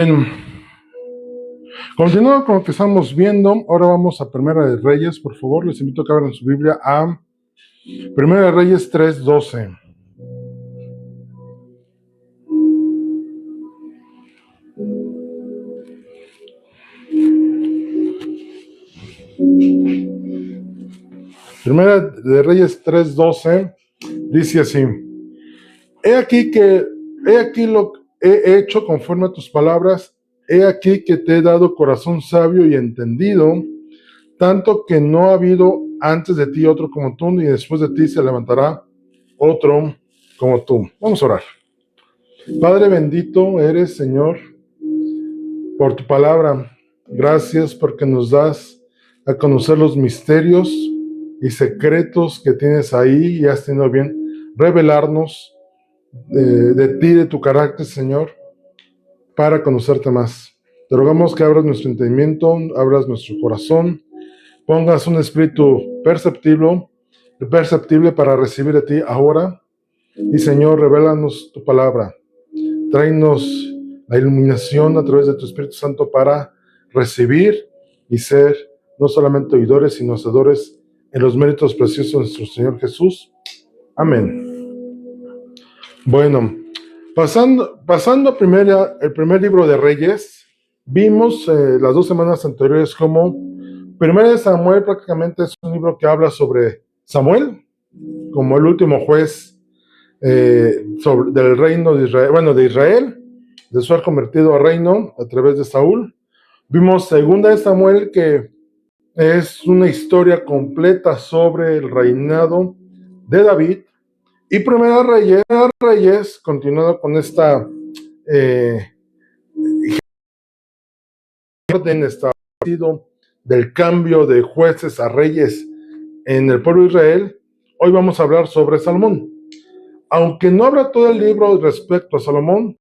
Bueno, continuando con lo que estamos viendo, ahora vamos a Primera de Reyes, por favor, les invito a que abran su Biblia a Primera de Reyes 3:12. Primera de Reyes 3:12 dice así: He aquí lo he hecho conforme a tus palabras, he aquí que te he dado corazón sabio y entendido, tanto que no ha habido antes de ti otro como tú, ni después de ti se levantará otro como tú. Vamos a orar. Padre bendito eres, Señor, por tu palabra. Gracias porque nos das a conocer los misterios y secretos que tienes ahí y has tenido bien revelarnos de ti, de tu carácter, Señor, para conocerte más. Te rogamos que abras nuestro entendimiento, abras nuestro corazón, pongas un espíritu perceptible para recibir de ti ahora. Y Señor, revélanos tu palabra. Tráenos la iluminación a través de tu Espíritu Santo para recibir y ser no solamente oidores, sino hacedores en los méritos preciosos de nuestro Señor Jesús. Amén. Bueno, pasando el primer libro de Reyes, vimos las 2 semanas anteriores como Primera de Samuel prácticamente es un libro que habla sobre Samuel, como el último juez del reino de Israel, de ser convertido a reino a través de Saúl. Vimos Segunda de Samuel, que es una historia completa sobre el reinado de David, y Primera Reyes, continuando con esta orden establecido del cambio de jueces a reyes en el pueblo de Israel. Hoy vamos a hablar sobre Salomón. Aunque no habla todo el libro respecto a Salomón,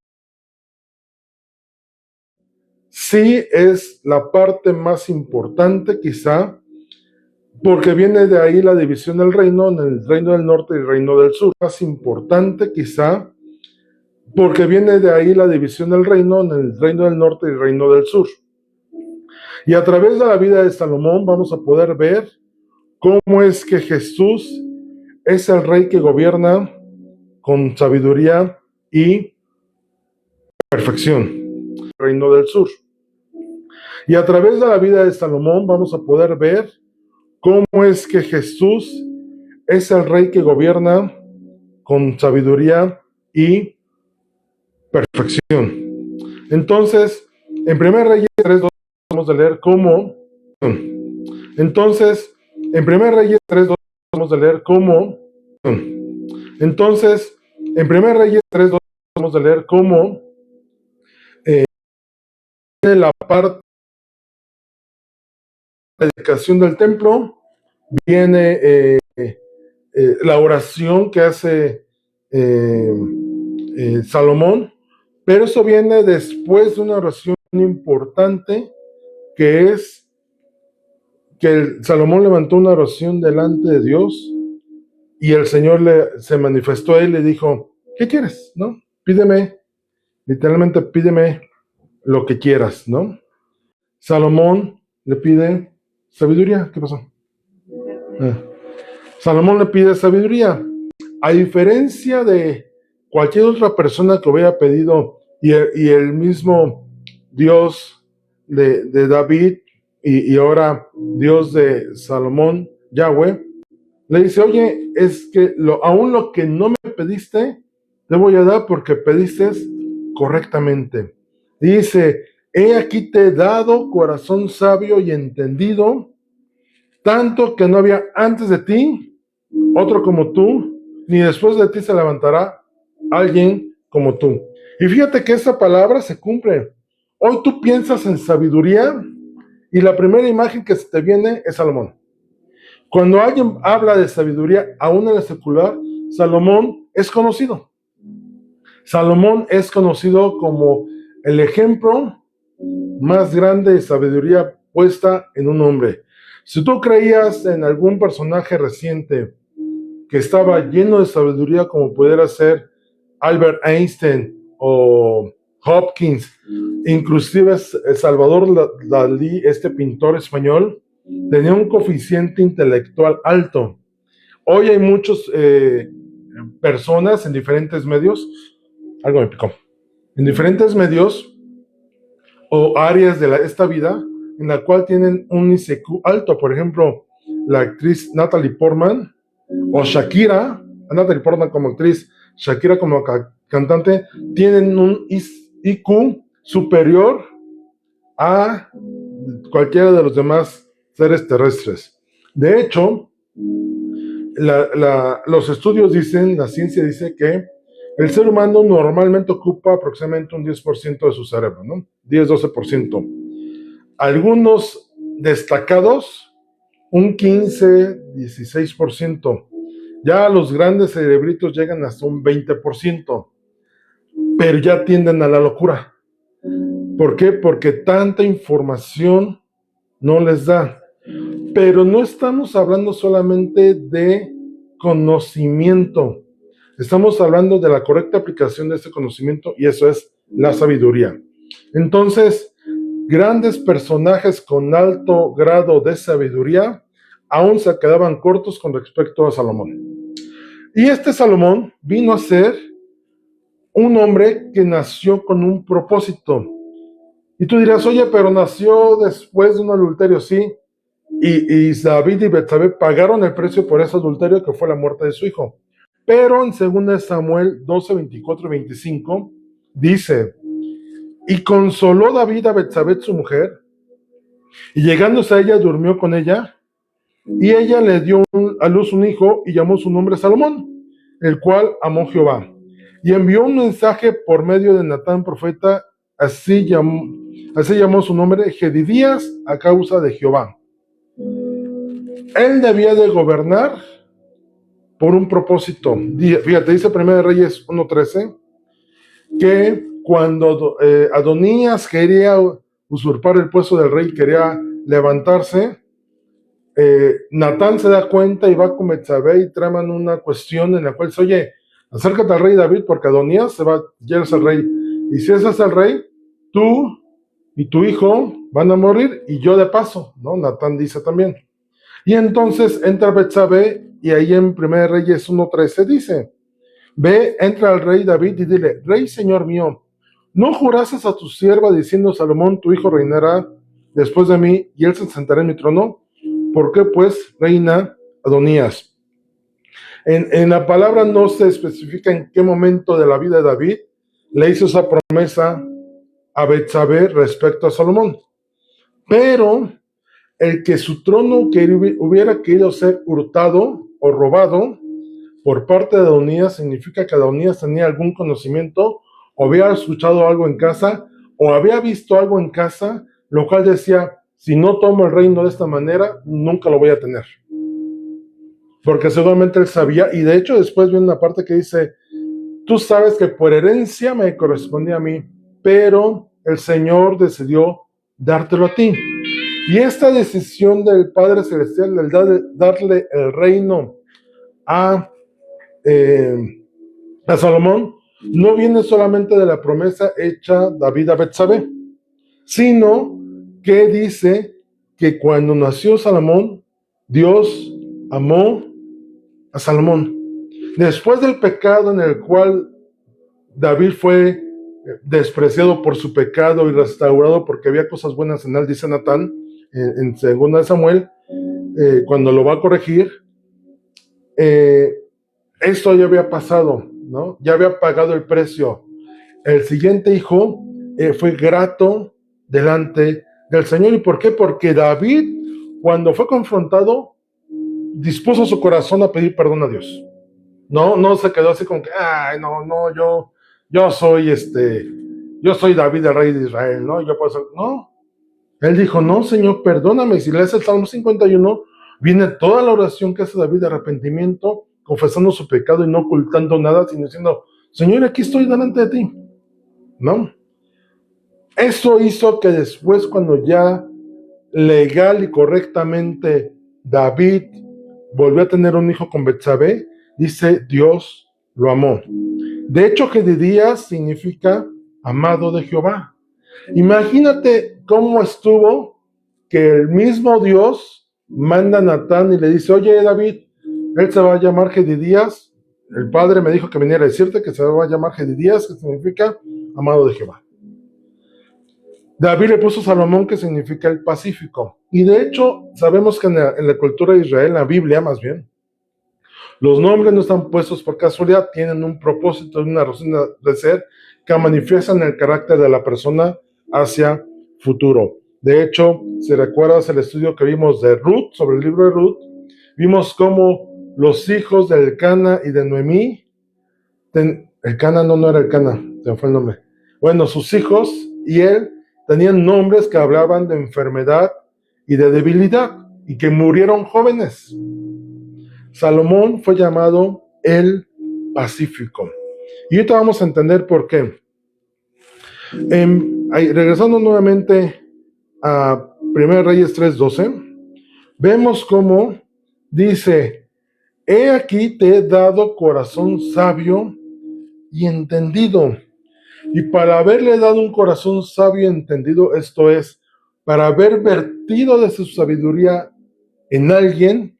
sí es la parte más importante quizá, porque viene de ahí la división del reino, en el reino del norte y el reino del sur. Más importante quizá, porque viene de ahí la división del reino, en el reino del norte y el reino del sur. Y a través de la vida de Salomón vamos a poder ver cómo es que Jesús es el rey que gobierna con sabiduría y perfección, el reino del sur. Y a través de la vida de Salomón vamos a poder ver cómo es que Jesús es el rey que gobierna con sabiduría y perfección. Entonces, en 1 Reyes 3:2 vamos a leer cómo. Entonces, en 1 Reyes 3:2 vamos a leer cómo. Entonces, en 1 Reyes 3:2 vamos a leer cómo la parte de la dedicación del templo, viene la oración que hace Salomón, pero eso viene después de una oración importante, que es que Salomón levantó una oración delante de Dios y el Señor se manifestó a él y le dijo: ¿qué quieres? ¿No? Pídeme, literalmente pídeme lo que quieras, ¿no? Salomón le pide sabiduría. ¿Qué pasó? Salomón le pide sabiduría. A diferencia de cualquier otra persona que hubiera pedido, y el mismo Dios de David y ahora Dios de Salomón, Yahweh, le dice: oye, es que aún lo que no me pediste, te voy a dar porque pediste correctamente. Dice: he aquí te he dado corazón sabio y entendido, tanto que no había antes de ti otro como tú, ni después de ti se levantará alguien como tú. Y fíjate que esa palabra se cumple. Hoy tú piensas en sabiduría y la primera imagen que se te viene es Salomón. Cuando alguien habla de sabiduría, aún en la secular, Salomón es conocido. Salomón es conocido como el ejemplo más grande de sabiduría puesta en un hombre. Si tú creías en algún personaje reciente que estaba lleno de sabiduría, como pudiera ser Albert Einstein o Hopkins, inclusive Salvador Dalí, este pintor español, tenía un coeficiente intelectual alto. Hoy hay muchas personas en diferentes medios, algo me picó, en diferentes medios o áreas de esta vida en la cual tienen un ICQ alto. Por ejemplo, la actriz Natalie Portman o Shakira, Natalie Portman como actriz, Shakira como cantante, tienen un IQ superior a cualquiera de los demás seres terrestres. De hecho, los estudios dicen, la ciencia dice que el ser humano normalmente ocupa aproximadamente un 10% de su cerebro, ¿no? 10-12%. Algunos destacados, un 15-16%. Ya los grandes cerebritos llegan hasta un 20%, pero ya tienden a la locura. ¿Por qué? Porque tanta información no les da. Pero no estamos hablando solamente de conocimiento. Estamos hablando de la correcta aplicación de ese conocimiento y eso es la sabiduría. Entonces, grandes personajes con alto grado de sabiduría aún se quedaban cortos con respecto a Salomón. Y este Salomón vino a ser un hombre que nació con un propósito. Y tú dirás, oye, pero nació después de un adulterio, sí. Y David y Betsabé pagaron el precio por ese adulterio que fue la muerte de su hijo. Pero en 2 Samuel 12, 24 y 25 dice, y consoló David a Betsabé su mujer, y llegándose a ella durmió con ella, y ella le dio a luz un hijo y llamó su nombre Salomón, el cual amó Jehová. Y envió un mensaje por medio de Natán profeta, así llamó su nombre Jedidías a causa de Jehová. Él debía de gobernar por un propósito. Fíjate, dice 1 Reyes 1:13, que cuando Adonías quería usurpar el puesto del rey, quería levantarse, Natán se da cuenta y va con Betsabé y traman una cuestión en la cual dice, oye, acércate al rey David porque Adonías ya es el rey. Y si ese es el rey, tú y tu hijo van a morir y yo de paso, ¿no? Natán dice también. Y entonces entra Betsabé y ahí en 1 Reyes 1:13 dice, ve, entra al rey David y dile, rey señor mío, ¿no jurases a tu sierva diciendo, Salomón tu hijo reinará después de mí y él se sentará en mi trono? ¿Por qué pues reina Adonías? En la palabra no se especifica en qué momento de la vida de David le hizo esa promesa a Betsabé respecto a Salomón. Pero el que su trono hubiera querido ser hurtado o robado por parte de Adonías significa que Adonías tenía algún conocimiento o había escuchado algo en casa o había visto algo en casa, lo cual decía, si no tomo el reino de esta manera, nunca lo voy a tener. Porque seguramente él sabía, y de hecho después viene una parte que dice, tú sabes que por herencia me correspondía a mí, pero el Señor decidió dártelo a ti. Y esta decisión del Padre Celestial, de darle el reino a Salomón, no viene solamente de la promesa hecha David a Betsabé, sino que dice que cuando nació Salomón, Dios amó a Salomón. Después del pecado en el cual David fue despreciado por su pecado y restaurado porque había cosas buenas en él, dice Natán, en 2 Samuel, cuando lo va a corregir, esto ya había pasado, ¿no? Ya había pagado el precio. El siguiente hijo fue grato delante del Señor. ¿Y por qué? Porque David, cuando fue confrontado, dispuso su corazón a pedir perdón a Dios. No se quedó así como que, ay, no, yo soy David, el rey de Israel, ¿no? Yo puedo ser, no. Él dijo, no, Señor, perdóname. Y si lees el Salmo 51, viene toda la oración que hace David de arrepentimiento, confesando su pecado y no ocultando nada, sino diciendo, Señor, aquí estoy delante de ti, ¿no? Eso hizo que después, cuando ya legal y correctamente David volvió a tener un hijo con Betsabé, dice, Dios lo amó. De hecho, Jedidías significa amado de Jehová. Imagínate cómo estuvo que el mismo Dios manda a Natán y le dice, oye David, él se va a llamar Jedidías. El padre me dijo que viniera a decirte que se va a llamar Jedidías, que significa amado de Jehová. David le puso Salomón, que significa el pacífico. Y de hecho, sabemos que en la cultura de Israel, en la Biblia más bien, los nombres no están puestos por casualidad, tienen un propósito, una razón de ser, que manifiestan el carácter de la persona hacia futuro. De hecho, si recuerdas el estudio que vimos de Ruth, sobre el libro de Ruth, vimos cómo los hijos de Elcana y de Noemí, Elcana no era Elcana, se me fue el nombre. Bueno, sus hijos y él tenían nombres que hablaban de enfermedad y de debilidad, y que murieron jóvenes. Salomón fue llamado el Pacífico. Y ahorita vamos a entender por qué. Regresando nuevamente a 1 Reyes 3:12, vemos cómo dice, he aquí te he dado corazón sabio y entendido. Y para haberle dado un corazón sabio y entendido, esto es, para haber vertido de su sabiduría en alguien,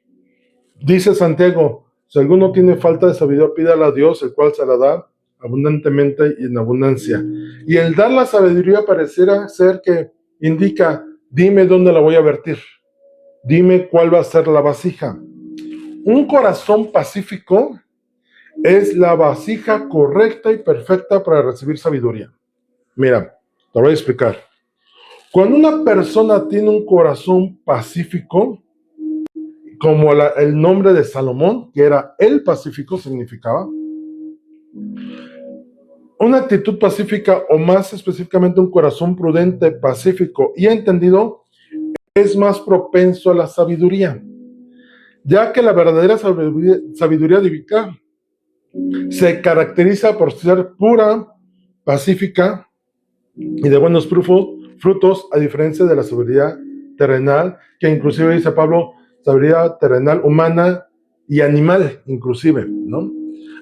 dice Santiago, si alguno tiene falta de sabiduría, pídala a Dios, el cual se la da abundantemente y en abundancia. Y el dar la sabiduría pareciera ser que indica, dime dónde la voy a vertir, dime cuál va a ser la vasija. Un corazón pacífico es la vasija correcta y perfecta para recibir sabiduría. Mira, te voy a explicar. Cuando una persona tiene un corazón pacífico, como el nombre de Salomón, que era el pacífico, significaba, una actitud pacífica, o más específicamente un corazón prudente, pacífico y entendido, es más propenso a la sabiduría, ya que la verdadera sabiduría divina se caracteriza por ser pura, pacífica y de buenos frutos, a diferencia de la sabiduría terrenal, que inclusive dice Pablo, sabiduría terrenal, humana y animal, inclusive, ¿no?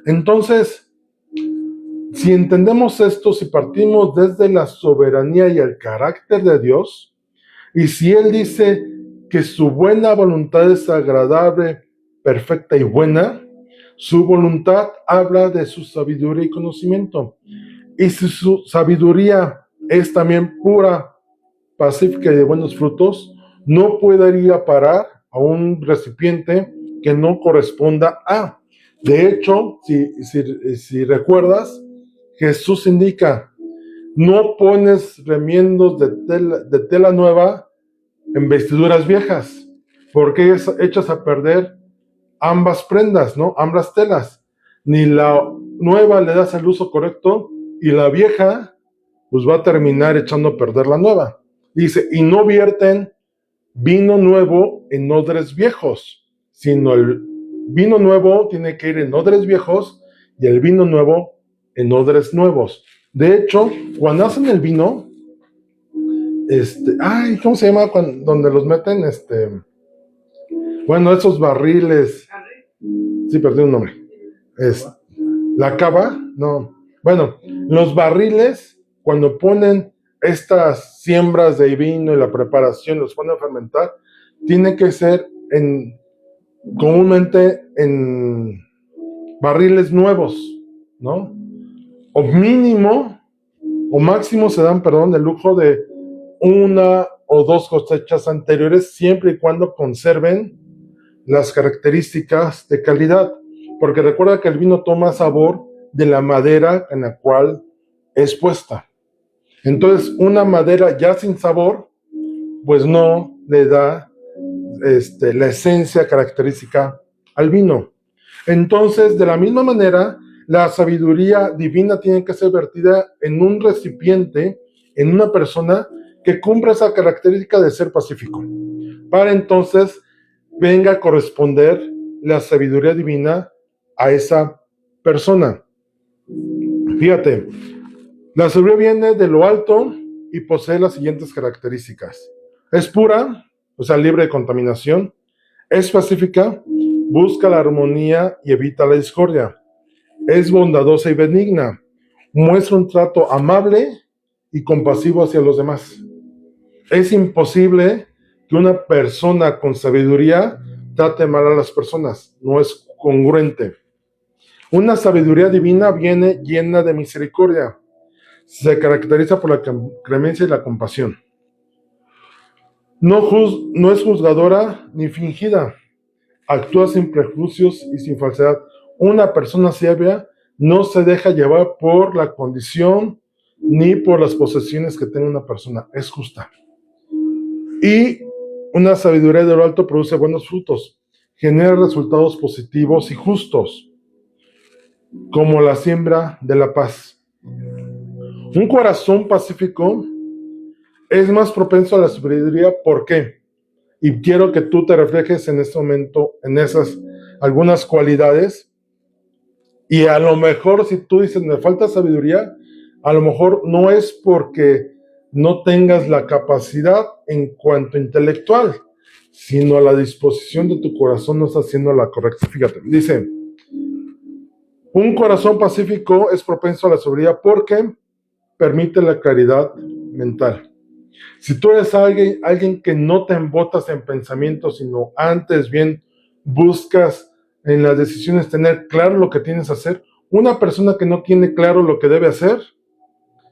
Entonces, si entendemos esto, si partimos desde la soberanía y el carácter de Dios, y si Él dice que su buena voluntad es agradable, perfecta y buena, su voluntad habla de su sabiduría y conocimiento. Y si su sabiduría es también pura, pacífica y de buenos frutos, no puede ir a parar a un recipiente que no corresponda a. De hecho, si recuerdas, Jesús indica, no pones remiendos de tela nueva en vestiduras viejas, porque echas a perder ambas prendas, ¿no? Ambas telas. Ni la nueva le das el uso correcto y la vieja pues va a terminar echando a perder la nueva. Dice, y no vierten vino nuevo en odres viejos, sino el vino nuevo tiene que ir en odres viejos y el vino nuevo en odres nuevos. De hecho, cuando hacen el vino, ¿cómo se llama? Donde los meten, bueno, esos barriles, sí, perdí un nombre, la cava, no, bueno, los barriles, cuando ponen estas siembras de vino y la preparación, los ponen a fermentar, tiene que ser comúnmente en barriles nuevos, ¿no? O mínimo, o máximo se dan, el lujo de una o dos cosechas anteriores, siempre y cuando conserven las características de calidad, porque recuerda que el vino toma sabor de la madera en la cual es puesta. Entonces, una madera ya sin sabor, pues no le da la esencia característica al vino. Entonces, de la misma manera, la sabiduría divina tiene que ser vertida en un recipiente, en una persona que cumpla esa característica de ser pacífico, para entonces venga a corresponder la sabiduría divina a esa persona. Fíjate, la sabiduría viene de lo alto y posee las siguientes características. Es pura, o sea, libre de contaminación. Es pacífica, busca la armonía y evita la discordia. Es bondadosa y benigna. muestra un trato amable y compasivo hacia los demás. Es imposible que una persona con sabiduría trate mal a las personas, no es congruente. Una sabiduría divina viene llena de misericordia, se caracteriza por la clemencia y la compasión. No es juzgadora ni fingida, actúa sin prejuicios y sin falsedad. Una persona sabia no se deja llevar por la condición ni por las posesiones que tenga una persona, es justa. Y una sabiduría de lo alto produce buenos frutos, genera resultados positivos y justos, como la siembra de la paz. Un corazón pacífico es más propenso a la sabiduría. ¿Por qué? Y quiero que tú te reflejes en este momento en esas algunas cualidades. Y a lo mejor si tú dices, me falta sabiduría, a lo mejor no es porque no tengas la capacidad en cuanto intelectual, sino la disposición de tu corazón no está siendo la correcta. Fíjate, dice, un corazón pacífico es propenso a la sabiduría porque permite la claridad mental. Si tú eres alguien que no te embotas en pensamientos, sino antes bien buscas en las decisiones tener claro lo que tienes que hacer, una persona que no tiene claro lo que debe hacer,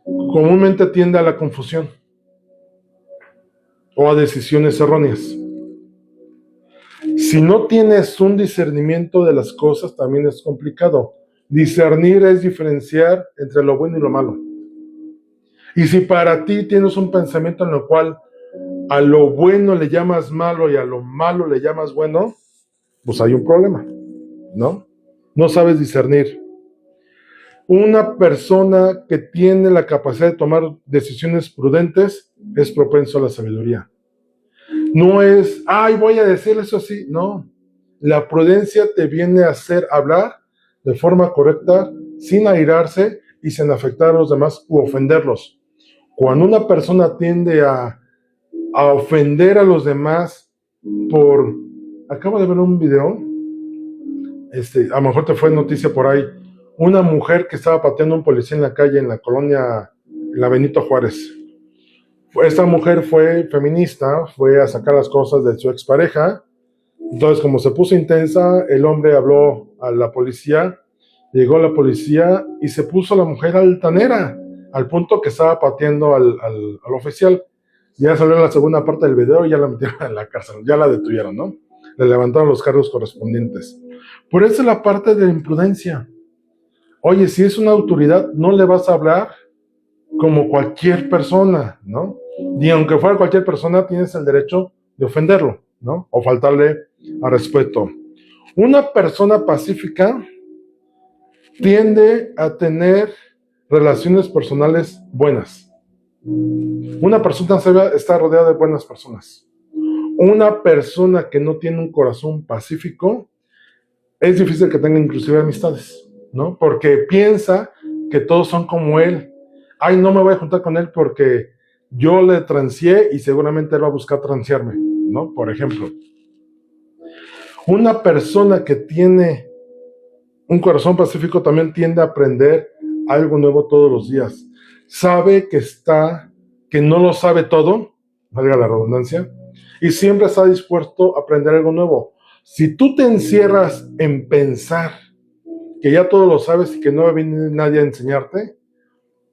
comúnmente tiende a la confusión o a decisiones erróneas. Si no tienes un discernimiento de las cosas, también es complicado. Discernir es diferenciar entre lo bueno y lo malo. Y si para ti tienes un pensamiento en el cual a lo bueno le llamas malo y a lo malo le llamas bueno, pues hay un problema, ¿no? No sabes discernir. Una persona que tiene la capacidad de tomar decisiones prudentes es propenso a la sabiduría. No es, voy a decir eso así, no. La prudencia te viene a hacer hablar de forma correcta, sin airarse y sin afectar a los demás u ofenderlos. Cuando una persona tiende a ofender a los demás acabo de ver un video, a lo mejor te fue noticia por ahí, una mujer que estaba pateando a un policía en la calle en la colonia, en la Benito Juárez. Esta mujer fue feminista, fue a sacar las cosas de su expareja. Entonces, como se puso intensa, el hombre habló a la policía, llegó la policía y se puso la mujer altanera, al punto que estaba pateando al oficial. Ya salió la segunda parte del video y ya la metieron en la cárcel, ya la detuvieron, ¿no? Le levantaron los cargos correspondientes. Por eso es la parte de la imprudencia. Oye, si es una autoridad, no le vas a hablar como cualquier persona, ¿no? Y aunque fuera cualquier persona, tienes el derecho de ofenderlo, ¿no? O faltarle a respeto. Una persona pacífica tiende a tener relaciones personales buenas. Una persona sabia está rodeada de buenas personas. Una persona que no tiene un corazón pacífico, es difícil que tenga inclusive amistades, ¿no? Porque piensa que todos son como él. No me voy a juntar con él porque yo le transié y seguramente él va a buscar transearme, ¿no? Por ejemplo. Una persona que tiene un corazón pacífico también tiende a aprender algo nuevo todos los días. Sabe que no lo sabe todo, valga la redundancia, y siempre está dispuesto a aprender algo nuevo. Si tú te encierras en pensar que ya todo lo sabes y que no va a venir nadie a enseñarte,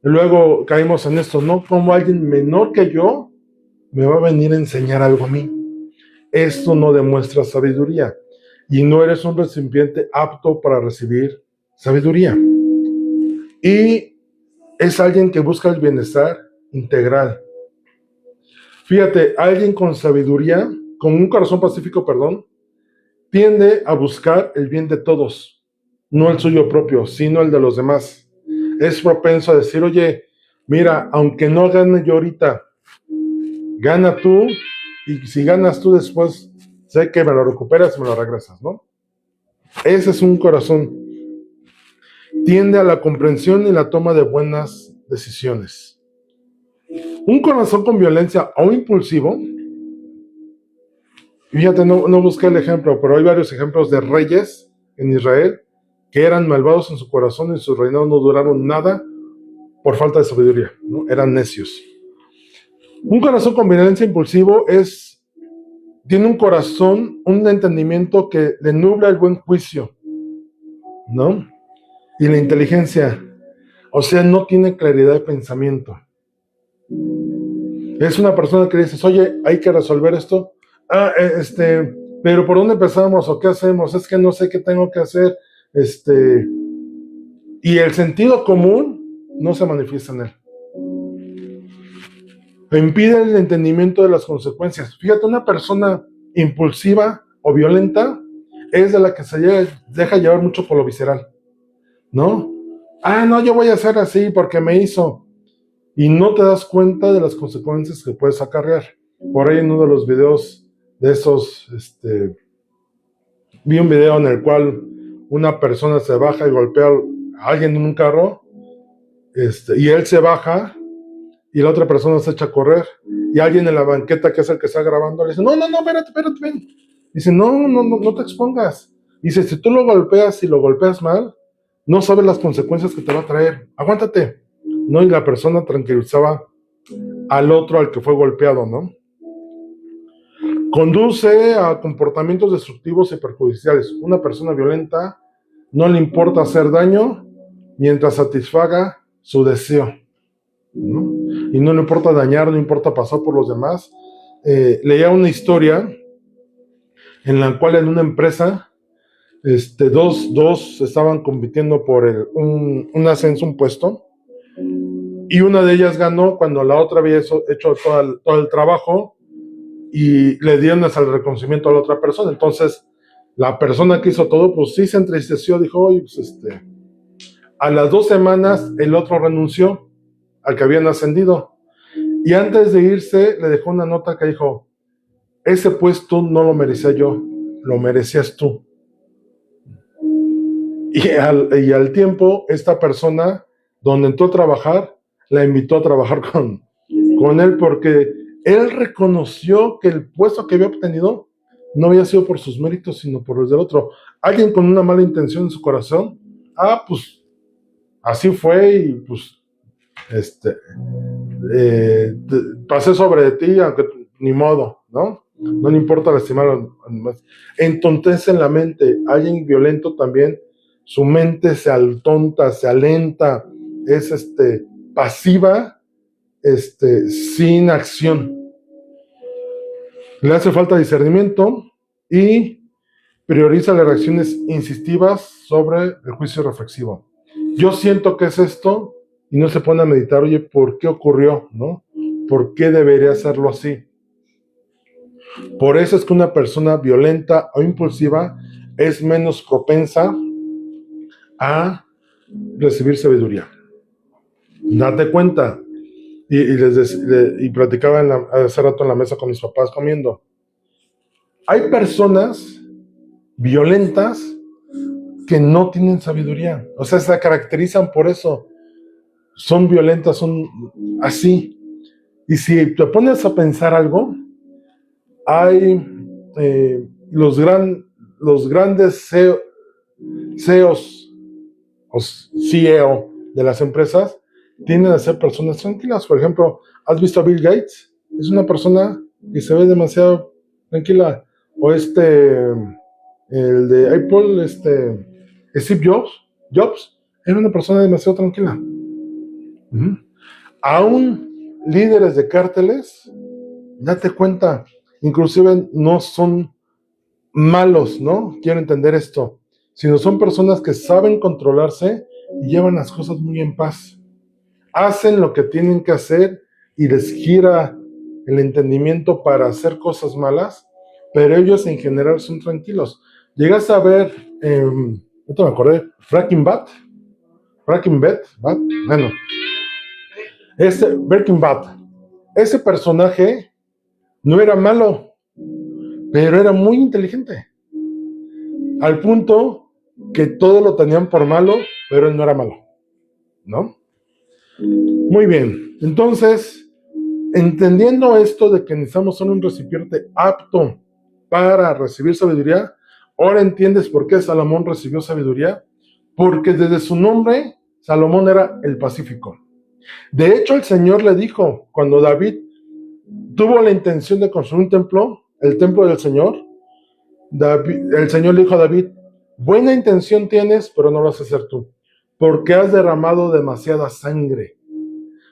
luego caímos en esto, ¿no? Como alguien menor que yo me va a venir a enseñar algo a mí. Esto no demuestra sabiduría y no eres un recipiente apto para recibir sabiduría. Y es alguien que busca el bienestar integral. Fíjate, alguien con sabiduría, con un corazón pacífico, tiende a buscar el bien de todos, no el suyo propio, sino el de los demás. Es propenso a decir, oye, mira, aunque no gane yo ahorita, gana tú, y si ganas tú después, sé que me lo recuperas y me lo regresas, ¿no? Ese es un corazón. Tiende a la comprensión y la toma de buenas decisiones. Un corazón con violencia o impulsivo, fíjate, no busqué el ejemplo, pero hay varios ejemplos de reyes en Israel que eran malvados en su corazón y sus reinados no duraron nada por falta de sabiduría, ¿no? Eran necios. Un corazón con violencia impulsivo tiene un corazón, un entendimiento que le nubla el buen juicio, ¿no? Y la inteligencia, o sea, no tiene claridad de pensamiento. Es una persona que dices, oye, hay que resolver esto. Pero ¿por dónde empezamos o qué hacemos? Es que no sé qué tengo que hacer. Y el sentido común no se manifiesta en él. Impide el entendimiento de las consecuencias. Fíjate, una persona impulsiva o violenta es de la que se deja llevar mucho por lo visceral, ¿no? No, yo voy a hacer así porque me hizo. Y no te das cuenta de las consecuencias que puedes acarrear. Por ahí en uno de los videos de esos, vi un video en el cual una persona se baja y golpea a alguien en un carro, y él se baja y la otra persona se echa a correr, y alguien en la banqueta, que es el que está grabando, le dice, no, espérate, ven. Dice, no te expongas. Dice, si tú lo golpeas y lo golpeas mal, no sabes las consecuencias que te va a traer. Aguántate. ¿No? Y la persona tranquilizaba al otro, al que fue golpeado, ¿no? Conduce a comportamientos destructivos y perjudiciales. Una persona violenta no le importa hacer daño mientras satisfaga su deseo, ¿no? Y no le importa dañar, no importa pasar por los demás. Leía una historia en la cual en una empresa dos estaban compitiendo por un ascenso, un puesto, y una de ellas ganó cuando la otra había hecho todo el trabajo y le dieron hasta el reconocimiento a la otra persona. Entonces la persona que hizo todo, pues sí se entristeció, dijo, oye, pues a las 2 semanas el otro renunció, al que habían ascendido, y antes de irse le dejó una nota que dijo, ese puesto no lo merecía yo, lo merecías tú. Y al tiempo, esta persona, donde entró a trabajar, la invitó a trabajar con él, porque él reconoció que el puesto que había obtenido no había sido por sus méritos, sino por los del otro. Alguien con una mala intención en su corazón, pues así fue, y pues pasé sobre ti, aunque ni modo, ¿no? No le importa lastimar a los demás. Entonces en la mente, alguien violento también, su mente se altonta, se alenta, es pasiva, sin acción. Le hace falta discernimiento y prioriza las reacciones insistivas sobre el juicio reflexivo. Yo siento que es esto, y no se pone a meditar, oye, ¿por qué ocurrió? ¿No? ¿Por qué debería hacerlo así? Por eso es que una persona violenta o impulsiva es menos propensa a recibir sabiduría. Date cuenta. Y platicaba hace rato en la mesa con mis papás comiendo. Hay personas violentas que no tienen sabiduría. O sea, se caracterizan por eso. Son violentas, son así. Y si te pones a pensar algo, hay los grandes CEOs o CEO de las empresas tienden a ser personas tranquilas. Por ejemplo, ¿has visto a Bill Gates? Es una persona que se ve demasiado tranquila. O el de Apple, Steve Jobs, era una persona demasiado tranquila. Aún líderes de cárteles, date cuenta, inclusive no son malos, ¿no? Quiero entender esto, sino son personas que saben controlarse y llevan las cosas muy en paz. Hacen lo que tienen que hacer y les gira el entendimiento para hacer cosas malas, pero ellos en general son tranquilos. Llegas a ver, esto me acordé, Breaking Bad, bueno, Breaking Bad, ese personaje no era malo, pero era muy inteligente, al punto que todo lo tenían por malo, pero él no era malo, ¿no? Muy bien, entonces, entendiendo esto de que necesitamos ser un recipiente apto para recibir sabiduría, ahora entiendes por qué Salomón recibió sabiduría, porque desde su nombre, Salomón era el Pacífico. De hecho, el Señor le dijo, cuando David tuvo la intención de construir un templo, el templo del Señor, el Señor le dijo a David, buena intención tienes, pero no lo vas a hacer tú, porque has derramado demasiada sangre.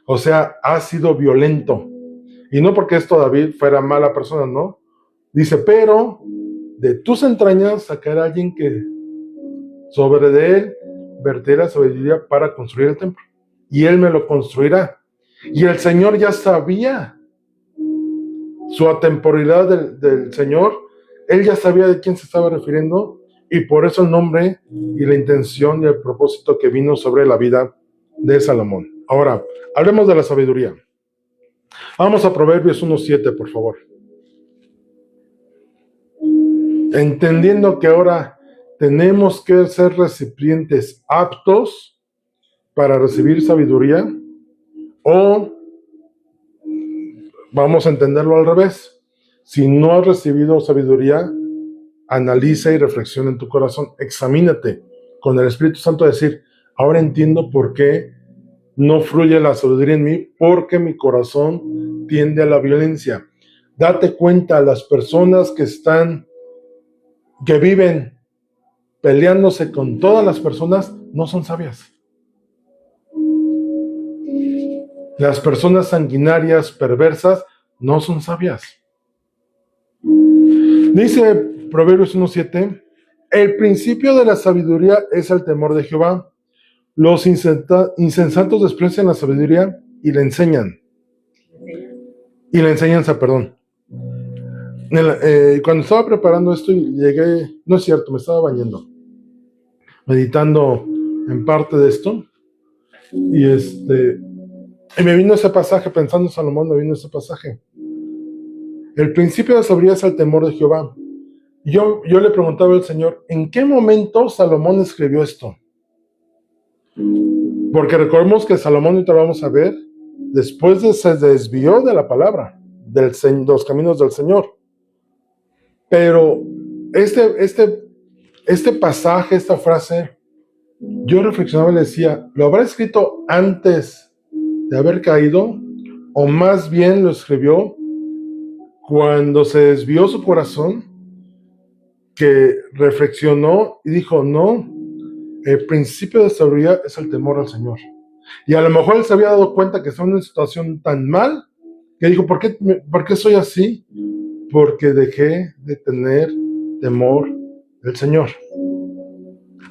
O sea, has sido violento. Y no porque esto David fuera mala persona, ¿no? Dice, pero de tus entrañas sacará alguien que sobre de él verterá sabiduría para construir el templo. Y él me lo construirá. Y el Señor ya sabía su atemporalidad del Señor. Él ya sabía de quién se estaba refiriendo. Y por eso el nombre y la intención y el propósito que vino sobre la vida de Salomón. Ahora, hablemos de la sabiduría. Vamos a Proverbios 1:7, por favor. Entendiendo que ahora tenemos que ser recipientes aptos para recibir sabiduría, o vamos a entenderlo al revés. Si no has recibido sabiduría, analiza y reflexiona en tu corazón. Examínate con el Espíritu Santo a decir, ahora entiendo por qué no fluye la sabiduría en mí, porque mi corazón tiende a la violencia. Date cuenta, las personas que viven peleándose con todas las personas no son sabias. Las personas sanguinarias, perversas, no son sabias. Dice Proverbios 1:7, el principio de la sabiduría es el temor de Jehová. Los insensatos desprecian la sabiduría y la enseñan. Y la enseñanza, perdón. Cuando estaba preparando esto y llegué, no es cierto, me estaba bañando, meditando en parte de esto, y me vino ese pasaje, pensando en Salomón, me vino ese pasaje. El principio de la sabiduría es el temor de Jehová. Yo le preguntaba al Señor, ¿en qué momento Salomón escribió esto? Porque recordemos que Salomón, ahorita lo vamos a ver, después se desvió de la palabra, de los caminos del Señor. Pero este pasaje, esta frase, yo reflexionaba y le decía, ¿lo habrá escrito antes de haber caído? ¿O más bien lo escribió cuando se desvió su corazón, que reflexionó y dijo, no, el principio de sabiduría es el temor al Señor? Y a lo mejor él se había dado cuenta que estaba en una situación tan mal, que dijo, ¿por qué soy así? Porque dejé de tener temor del Señor.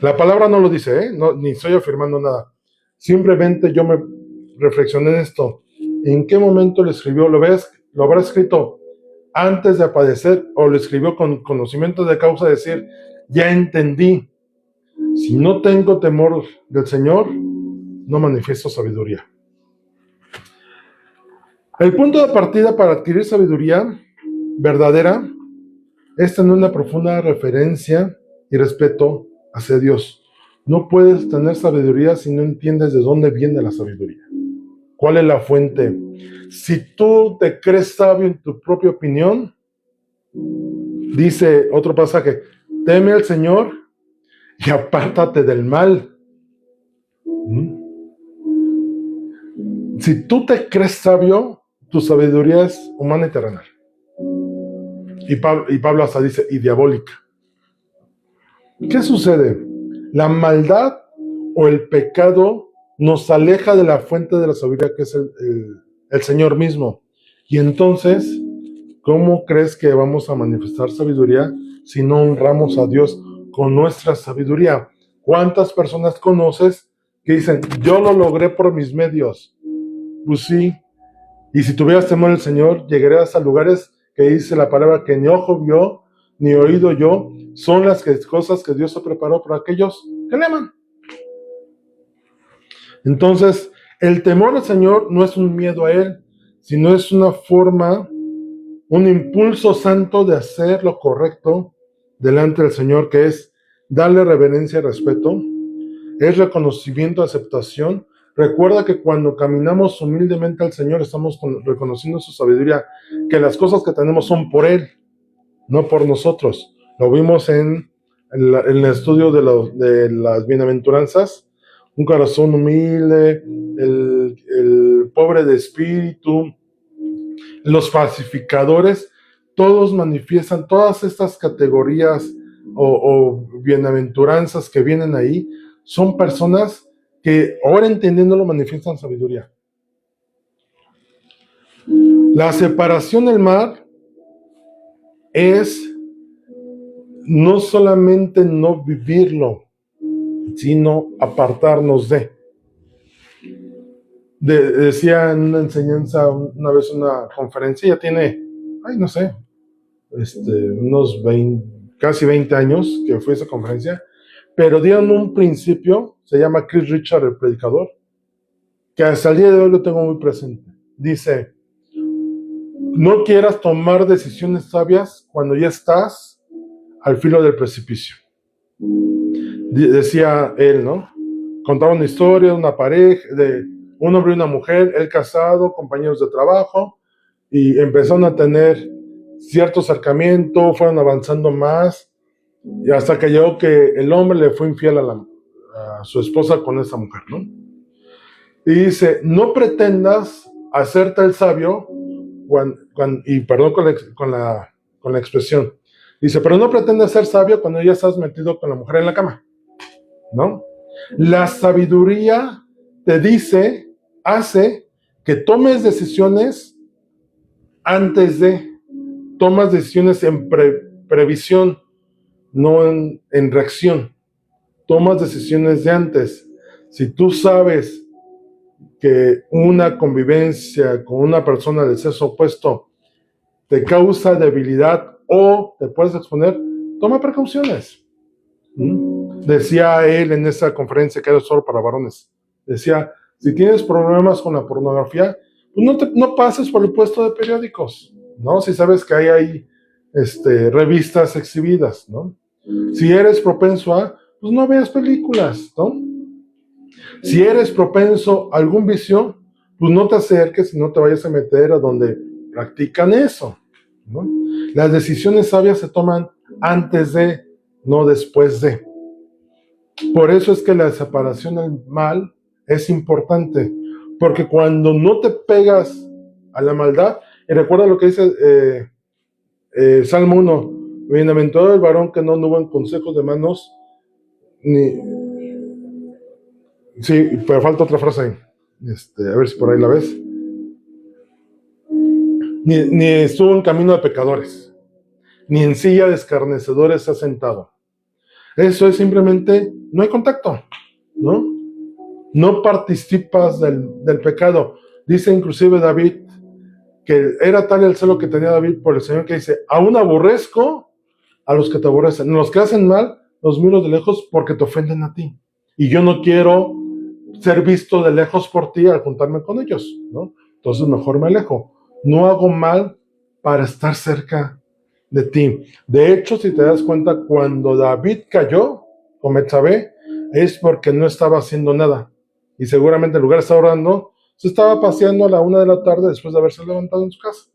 La palabra no lo dice, no, ni estoy afirmando nada. Simplemente yo me reflexioné en esto. ¿En qué momento lo escribió? ¿Lo habrá escrito antes de padecer, o lo escribió con conocimiento de causa, de decir, ya entendí, si no tengo temor del Señor, no manifiesto sabiduría? El punto de partida para adquirir sabiduría verdadera es tener una profunda referencia y respeto hacia Dios. No puedes tener sabiduría si no entiendes de dónde viene la sabiduría. ¿Cuál es la fuente? Si tú te crees sabio en tu propia opinión, dice otro pasaje, teme al Señor y apártate del mal. Si tú te crees sabio, tu sabiduría es humana y terrenal. Y Pablo hasta dice, y diabólica. ¿Qué sucede? La maldad o el pecado nos aleja de la fuente de la sabiduría, que es el Señor mismo. Y entonces, ¿cómo crees que vamos a manifestar sabiduría si no honramos a Dios con nuestra sabiduría? ¿Cuántas personas conoces que dicen, yo lo logré por mis medios? Pues sí. Y si tuvieras temor del Señor, llegarías a lugares que dice la palabra que ni ojo vio, ni oído yo, son las cosas que Dios se preparó para aquellos que le aman. Entonces, el temor al Señor no es un miedo a Él, sino es una forma, un impulso santo de hacer lo correcto delante del Señor, que es darle reverencia y respeto, es reconocimiento, aceptación. Recuerda que cuando caminamos humildemente al Señor, estamos reconociendo su sabiduría, que las cosas que tenemos son por Él, no por nosotros. Lo vimos en el estudio de las bienaventuranzas, un corazón humilde, el pobre de espíritu, los pacificadores, todos manifiestan todas estas categorías o bienaventuranzas que vienen ahí, son personas que ahora entendiéndolo manifiestan sabiduría. La separación del mal es no solamente no vivirlo, sino apartarnos de. Decía en una enseñanza una vez, una conferencia, ya tiene, no sé, unos 20, casi 20 años que fue esa conferencia, pero dieron un principio, se llama Chris Richard, el predicador, que hasta el día de hoy lo tengo muy presente. Dice, no quieras tomar decisiones sabias cuando ya estás al filo del precipicio. Decía él, ¿no? Contaba una historia de una pareja, de un hombre y una mujer, él casado, compañeros de trabajo, y empezaron a tener cierto acercamiento, fueron avanzando más, y hasta que llegó que el hombre le fue infiel a su esposa con esa mujer, ¿no? Y dice, no pretendas hacerte el sabio, y perdón con la expresión, dice, pero no pretendas ser sabio cuando ya estás metido con la mujer en la cama, ¿no? La sabiduría te dice, hace que tomes decisiones antes de, tomas decisiones en previsión, no en reacción, tomas decisiones de antes. Si tú sabes que una convivencia con una persona del sexo opuesto te causa debilidad o te puedes exponer, toma precauciones. Decía él en esa conferencia que era solo para varones, decía, si tienes problemas con la pornografía, pues no pases por el puesto de periódicos, ¿no? Si sabes que hay revistas exhibidas, ¿no? Si eres propenso pues no veas películas, ¿no? Si eres propenso a algún vicio, pues no te acerques y no te vayas a meter a donde practican eso, ¿no? Las decisiones sabias se toman antes de, no después de. Por eso es que la separación del mal es importante, porque cuando no te pegas a la maldad, y recuerda lo que dice Salmo 1, bienaventurado el varón que no anduvo en consejos de manos, sí, pero falta otra frase ahí, a ver si por ahí la ves, ni estuvo en camino de pecadores, ni en silla de escarnecedores se ha sentado. Eso es simplemente, no hay contacto, ¿no? No participas del pecado. Dice inclusive David, que era tal el celo que tenía David por el Señor, que dice, aún aborrezco a los que te aborrecen. Los que hacen mal, los miro de lejos porque te ofenden a ti. Y yo no quiero ser visto de lejos por ti al juntarme con ellos, ¿no? Entonces mejor me alejo. No hago mal para estar cerca de ti. De hecho, si te das cuenta, cuando David cayó con Betsabé, es porque no estaba haciendo nada. Y seguramente en lugar de estar orando, se estaba paseando a la 1 de la tarde después de haberse levantado en su casa.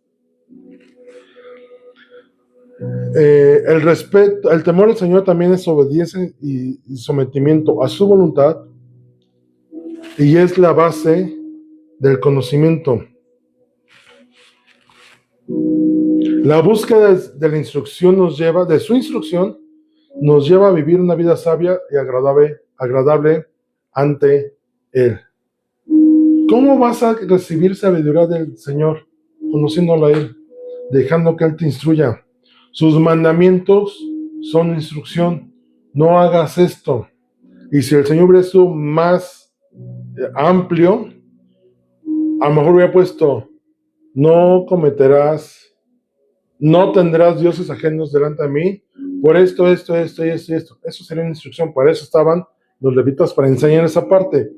El respeto, el temor al Señor también es obediencia y sometimiento a su voluntad, y es la base del conocimiento. La búsqueda de la instrucción de su instrucción nos lleva a vivir una vida sabia y agradable ante Él. ¿Cómo vas a recibir sabiduría del Señor? Conociéndolo a Él, dejando que Él te instruya. Sus mandamientos son instrucción. No hagas esto. Y si el Señor hubiera sido más amplio, a lo mejor hubiera puesto, no cometerás, no tendrás dioses ajenos delante de mí, por esto. Eso sería una instrucción. Para eso estaban los levitas, para enseñar esa parte.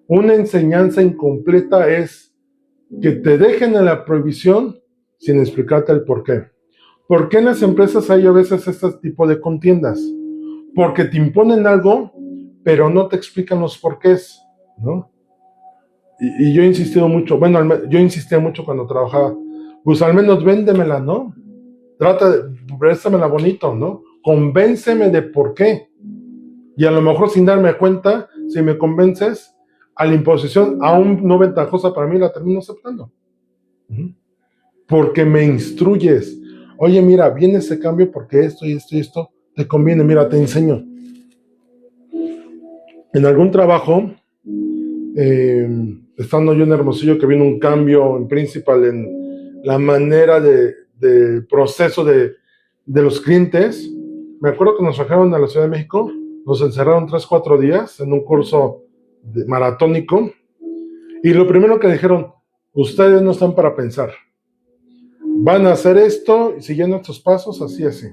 Una enseñanza incompleta es que te dejen en la prohibición sin explicarte el por qué. ¿Por qué en las empresas hay a veces este tipo de contiendas? Porque te imponen algo, pero no te explican los porqués, ¿no? Y yo he insistido mucho, yo insistía mucho cuando trabajaba, pues al menos véndemela, ¿no? Préstamela bonito, ¿no? Convénceme de por qué. Y a lo mejor sin darme cuenta, si me convences, a la imposición, aún no ventajosa para mí, la termino aceptando. Porque me instruyes. Oye, mira, viene ese cambio porque esto y esto y esto te conviene, mira, te enseño. En algún trabajo, estando yo en Hermosillo, que viene un cambio en principal en la manera de proceso de los clientes, me acuerdo que nos trajeron a la Ciudad de México, nos encerraron 3-4 días en un curso maratónico, y lo primero que dijeron, ustedes no están para pensar, van a hacer esto, siguiendo estos pasos, así, así.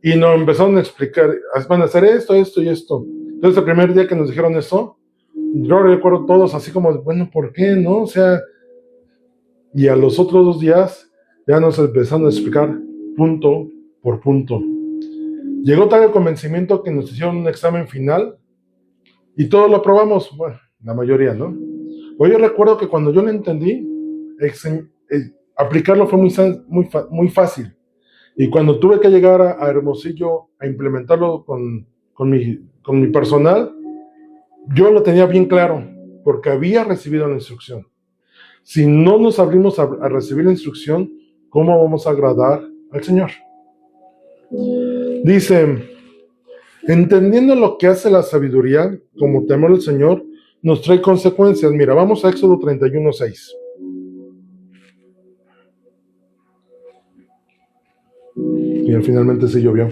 Y nos empezaron a explicar, van a hacer esto, esto y esto. Entonces el primer día que nos dijeron eso, yo recuerdo todos así como, bueno, ¿por qué, no? O sea, y a los otros 2 días ya nos empezaron a explicar punto por punto. Llegó tal el convencimiento que nos hicieron un examen final y todos lo aprobamos, bueno, la mayoría, ¿no? Pues yo recuerdo que cuando yo lo entendí, aplicarlo fue muy fácil. Y cuando tuve que llegar a Hermosillo a implementarlo con mi personal, yo lo tenía bien claro, porque había recibido la instrucción. Si no nos abrimos a recibir la instrucción, ¿cómo vamos a agradar al Señor? Dice, entendiendo lo que hace la sabiduría, como temor al Señor, nos trae consecuencias. Mira, vamos a Éxodo 31:6. Bien, finalmente sí llovió.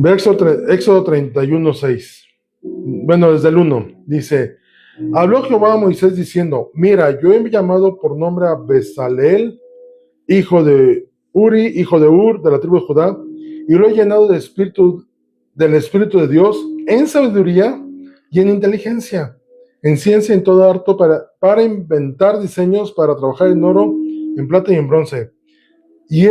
Éxodo 31:6. Bueno, desde el 1. Dice, habló Jehová a Moisés diciendo, mira, yo he llamado por nombre a Bezaleel, hijo de Uri, hijo de Ur, de la tribu de Judá, y lo he llenado del Espíritu de Dios, en sabiduría y en inteligencia, en ciencia y en todo arte, para inventar diseños, para trabajar en oro, en plata y en bronce, y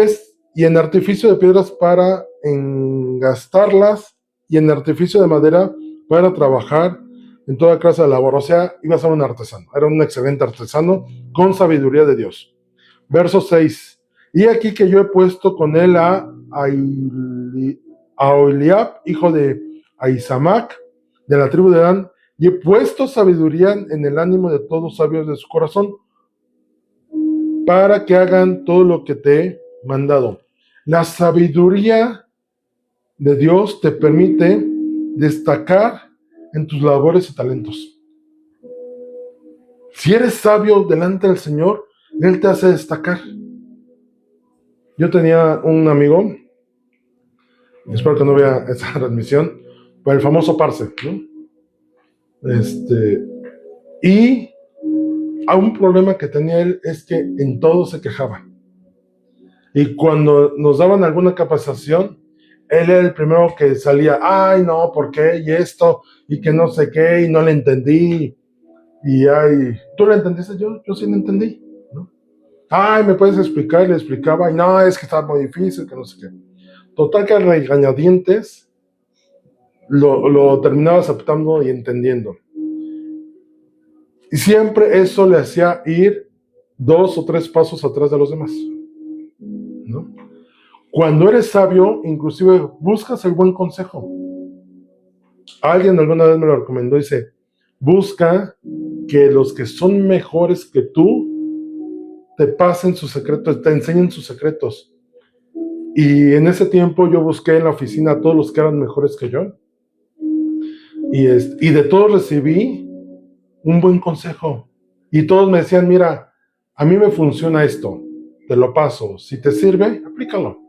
en artificio de piedras para engastarlas, y en artificio de madera para trabajar en toda clase de labor. O sea, iba a ser un artesano, era un excelente artesano con sabiduría de Dios. Verso 6. Y aquí que yo he puesto con él a Oholiab, hijo de Ahisamac, de la tribu de Dan, y he puesto sabiduría en el ánimo de todos sabios de su corazón, para que hagan todo lo que te he mandado. La sabiduría de Dios te permite destacar en tus labores y talentos. Si eres sabio delante del Señor, Él te hace destacar. Yo tenía un amigo, espero que no vea esta transmisión, pero el famoso Parce, ¿no? Y a un problema que tenía él es que en todo se quejaba. Y cuando nos daban alguna capacitación, él era el primero que salía, ay, no, ¿por qué? Y esto, y que no sé qué, y no le entendí. Y ay, ¿tú le entendiste? Yo sí le entendí, ¿no? Ay, ¿me puedes explicar? Le explicaba, y no, es que está muy difícil, que no sé qué. Total que a regañadientes lo terminaba aceptando y entendiendo. Y siempre eso le hacía ir 2 o 3 pasos atrás de los demás, ¿no? Cuando eres sabio, inclusive buscas el buen consejo. Alguien alguna vez me lo recomendó, dice, busca que los que son mejores que tú te pasen sus secretos, te enseñen sus secretos. Y en ese tiempo yo busqué en la oficina a todos los que eran mejores que yo. Y de todos recibí un buen consejo. Y todos me decían, mira, a mí me funciona esto, te lo paso. Si te sirve, aplícalo.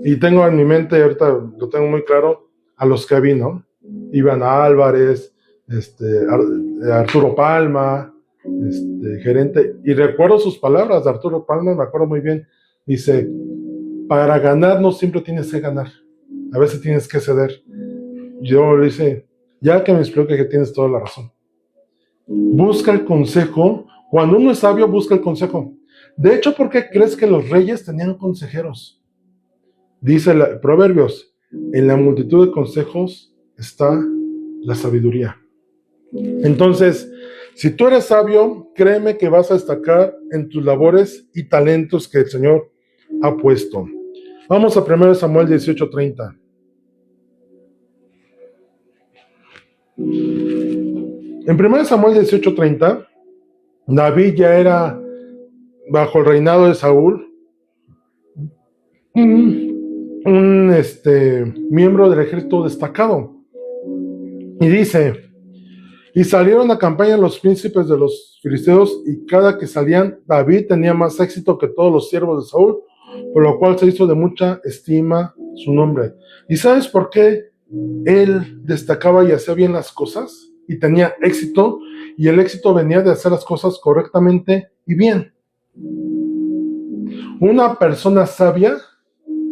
Y tengo en mi mente, ahorita lo tengo muy claro, a los que vi, ¿no? Iván Álvarez, Arturo Palma, gerente. Y recuerdo sus palabras de Arturo Palma, me acuerdo muy bien. Dice, para ganar no siempre tienes que ganar. A veces tienes que ceder. Yo le dije, ya que me explique que tienes toda la razón. Busca el consejo. Cuando uno es sabio, busca el consejo. De hecho, ¿por qué crees que los reyes tenían consejeros? Dice Proverbios, en la multitud de consejos está la sabiduría. Entonces, si tú eres sabio, créeme que vas a destacar en tus labores y talentos que el Señor ha puesto. Vamos a 1 Samuel 18:30. En 1 Samuel 18:30, David ya era, bajo el reinado de Saúl, un miembro del ejército destacado. Y dice: y salieron a campaña los príncipes de los filisteos, y cada que salían, David tenía más éxito que todos los siervos de Saúl, por lo cual se hizo de mucha estima su nombre. ¿Y sabes por qué él destacaba y hacía bien las cosas? Y tenía éxito, y el éxito venía de hacer las cosas correctamente y bien. Una persona sabia,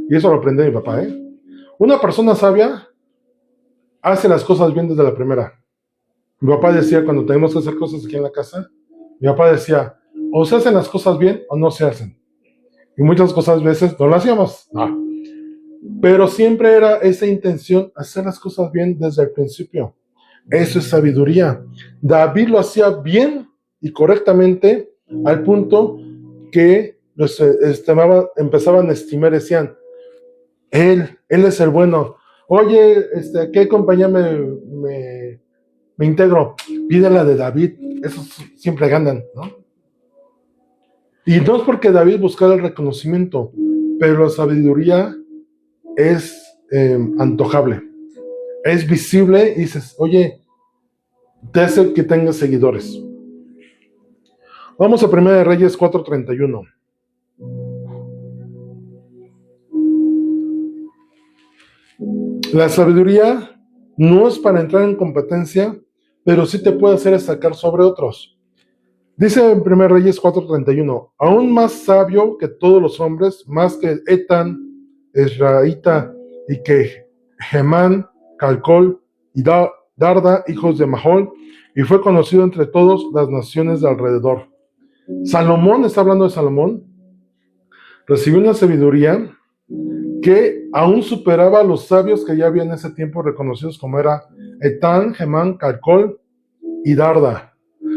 y eso lo aprendí de mi papá, una persona sabia hace las cosas bien desde la primera. Mi papá decía, cuando tenemos que hacer cosas aquí en la casa, mi papá decía, o se hacen las cosas bien o no se hacen. Y muchas cosas veces no lo hacíamos. No. Pero siempre era esa intención, hacer las cosas bien desde el principio. Eso es sabiduría. David lo hacía bien y correctamente, al punto que los empezaban a estimar, decían, él es el bueno. Oye, ¿a qué compañía me integro? Pídela de David, esos siempre ganan, ¿no? Y no es porque David buscara el reconocimiento, pero la sabiduría es antojable, es visible, y dices, oye, te hace que tengas seguidores. Vamos a 1 Reyes 4:31. La sabiduría no es para entrar en competencia, pero sí te puede hacer destacar sobre otros. Dice en 1 Reyes 4:31, aún más sabio que todos los hombres, más que Etán, Esraíta, y que Gemán, Calcol y Darda, hijos de Mahol, y fue conocido entre todas las naciones de alrededor. Salomón, está hablando de Salomón, recibió una sabiduría que aún superaba a los sabios que ya había en ese tiempo reconocidos, como era Etán, Gemán, Calcol y Darda,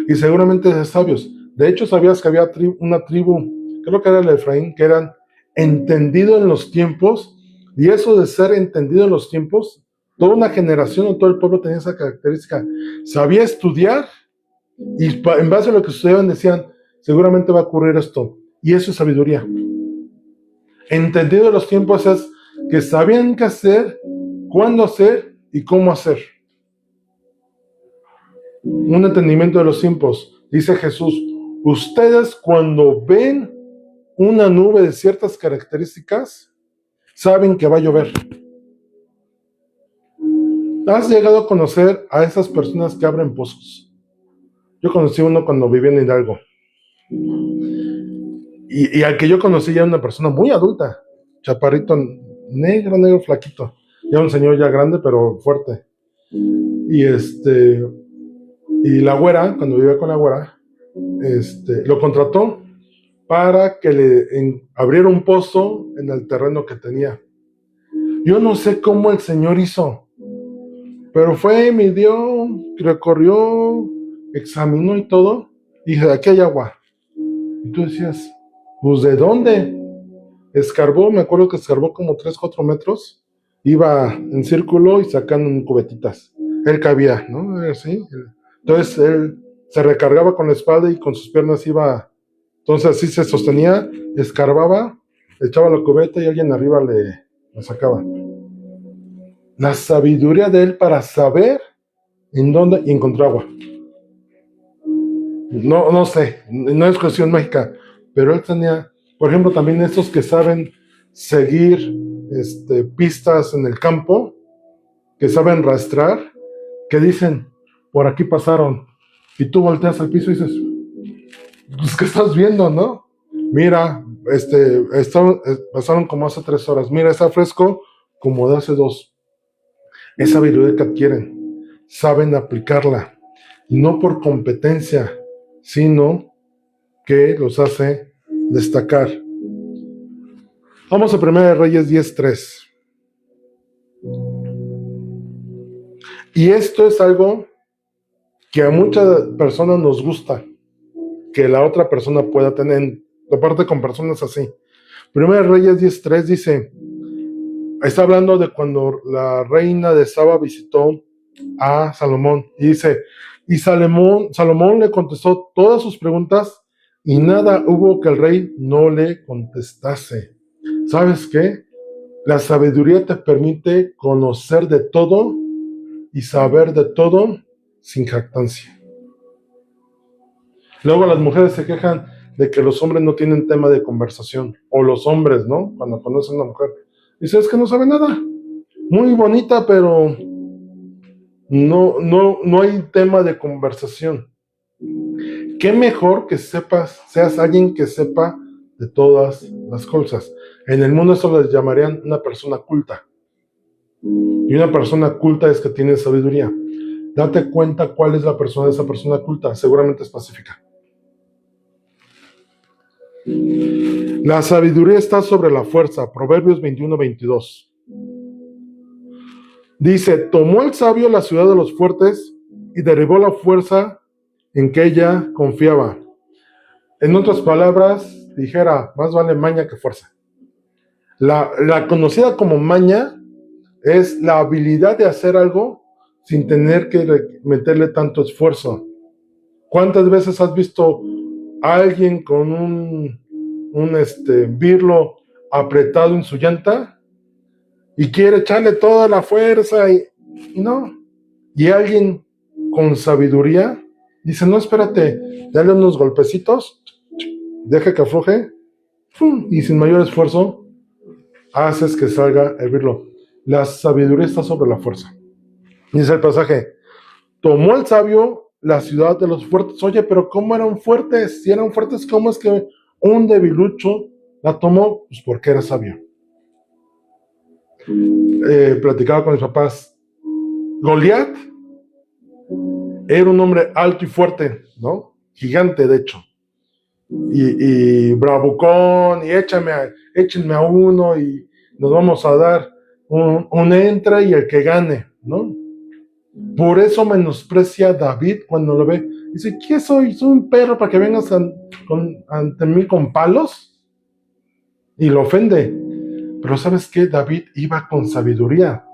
y seguramente de sabios. De hecho, sabías que había una tribu, creo que era el Efraín, que eran entendidos en los tiempos, y eso de ser entendido en los tiempos, toda una generación o todo el pueblo tenía esa característica. Sabía estudiar, y en base a lo que estudiaban decían, seguramente va a ocurrir esto, y eso es sabiduría. Entendido en los tiempos es que sabían qué hacer, cuándo hacer y cómo hacer. Un entendimiento de los tiempos. Dice Jesús, ustedes cuando ven una nube de ciertas características, saben que va a llover. ¿Has llegado a conocer a esas personas que abren pozos? Yo conocí uno cuando vivía en Hidalgo. Y al que yo conocí ya era una persona muy adulta, chaparrito, negro, flaquito. Ya un señor ya grande, pero fuerte. Y la güera, cuando vivía con la güera, lo contrató para que le abriera un pozo en el terreno que tenía. Yo no sé cómo el señor hizo, pero fue, midió, recorrió, examinó y todo, y dije, aquí hay agua. Y tú decías, pues ¿de dónde? Escarbó, me acuerdo que escarbó como 3-4 metros, iba en círculo y sacando cubetitas. Él cabía, ¿no? Así. Entonces él se recargaba con la espalda y con sus piernas iba. Entonces así se sostenía, escarbaba, echaba la cubeta y alguien arriba le sacaba. La sabiduría de él para saber en dónde y encontrar agua. No sé, no es cuestión mágica, pero él tenía, por ejemplo, también estos que saben seguir pistas en el campo, que saben rastrear, que dicen, por aquí pasaron, y tú volteas al piso y dices, pues, ¿qué estás viendo, no? Mira, pasaron como hace 3 horas, mira, está fresco como de hace 2. Esa habilidad que adquieren, saben aplicarla, no por competencia, sino que los hace destacar. Vamos a 1 Reyes 10:3. Y esto es algo que a muchas personas nos gusta, que la otra persona pueda tener, aparte con personas así. 1 Reyes 10:3 dice, está hablando de cuando la reina de Saba visitó a Salomón. Y dice, y Salomón le contestó todas sus preguntas y nada hubo que el rey no le contestase. ¿Sabes qué? La sabiduría te permite conocer de todo y saber de todo sin jactancia. Luego las mujeres se quejan de que los hombres no tienen tema de conversación, o los hombres, ¿no? Cuando conocen a una mujer. Dice, es que no sabe nada. Muy bonita, pero no hay tema de conversación. Qué mejor que seas alguien que sepa de todas las cosas. En el mundo eso les llamarían una persona culta. Y una persona culta es que tiene sabiduría. Date cuenta cuál es la persona de esa persona culta. Seguramente es pacífica. La sabiduría está sobre la fuerza. Proverbios 21-22. Dice, tomó el sabio la ciudad de los fuertes y derribó la fuerza en que ella confiaba. En otras palabras, dijera, más vale maña que fuerza. La conocida como maña es la habilidad de hacer algo sin tener que meterle tanto esfuerzo. ¿Cuántas veces has visto a alguien con un birlo apretado en su llanta y quiere echarle toda la fuerza y no? Y alguien con sabiduría dice, no, espérate, dale unos golpecitos, deja que afloje y sin mayor esfuerzo haces que salga el birlo. La sabiduría está sobre la fuerza. Dice el pasaje, tomó el sabio la ciudad de los fuertes. Oye, pero ¿cómo eran fuertes? Si eran fuertes, ¿cómo es que un debilucho la tomó? Pues porque era sabio. Platicaba con mis papás. Goliat era un hombre alto y fuerte, ¿no? Gigante, de hecho. Y bravucón, y échenme a uno y nos vamos a dar un entra y el que gane, ¿no? Por eso menosprecia a David cuando lo ve. Dice, ¿qué soy? ¿Soy un perro para que vengas ante mí con palos? Y lo ofende. Pero ¿sabes qué? David iba con sabiduría.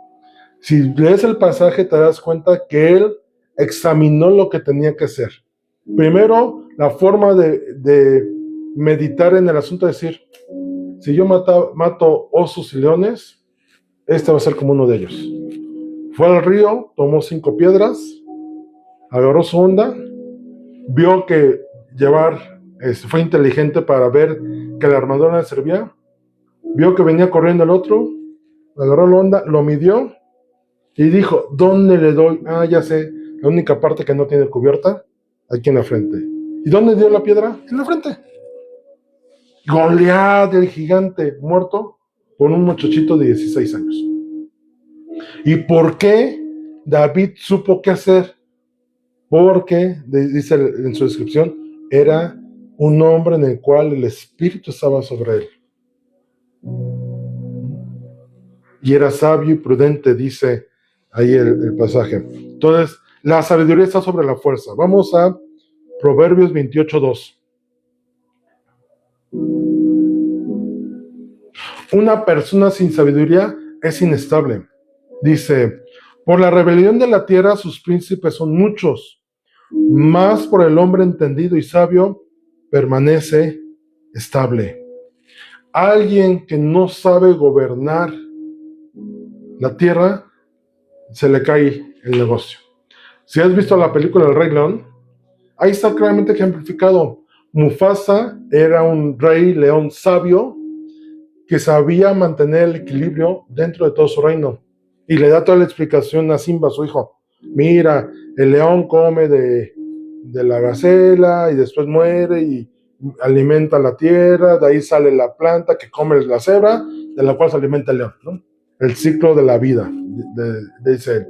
Si lees el pasaje te das cuenta que él examinó lo que tenía que hacer. Primero, la forma de meditar en el asunto, de decir, si yo mato osos y leones, este va a ser como uno de ellos. Fue al río, tomó 5 piedras, agarró su onda, vio que fue inteligente para ver que la armadura le servía, vio que venía corriendo el otro, agarró la onda, lo midió y dijo, ¿dónde le doy? Ah, ya sé, la única parte que no tiene cubierta, aquí en la frente. ¿Y dónde dio la piedra? En la frente. Goliat, el gigante, muerto por un muchachito de 16 años. ¿Y por qué David supo qué hacer? Porque, dice en su descripción, era un hombre en el cual el Espíritu estaba sobre él. Y era sabio y prudente, dice ahí el pasaje. Entonces, la sabiduría está sobre la fuerza. Vamos a Proverbios 28:2. Una persona sin sabiduría es inestable. Dice, por la rebelión de la tierra sus príncipes son muchos, mas por el hombre entendido y sabio permanece estable. Alguien que no sabe gobernar la tierra, se le cae el negocio. Si has visto la película El Rey León, ahí está claramente ejemplificado. Mufasa era un rey león sabio que sabía mantener el equilibrio dentro de todo su reino. Y le da toda la explicación a Simba, su hijo. Mira, el león come de la gacela y después muere y alimenta la tierra, de ahí sale la planta que come la cebra, de la cual se alimenta el león, ¿no? El ciclo de la vida, dice él.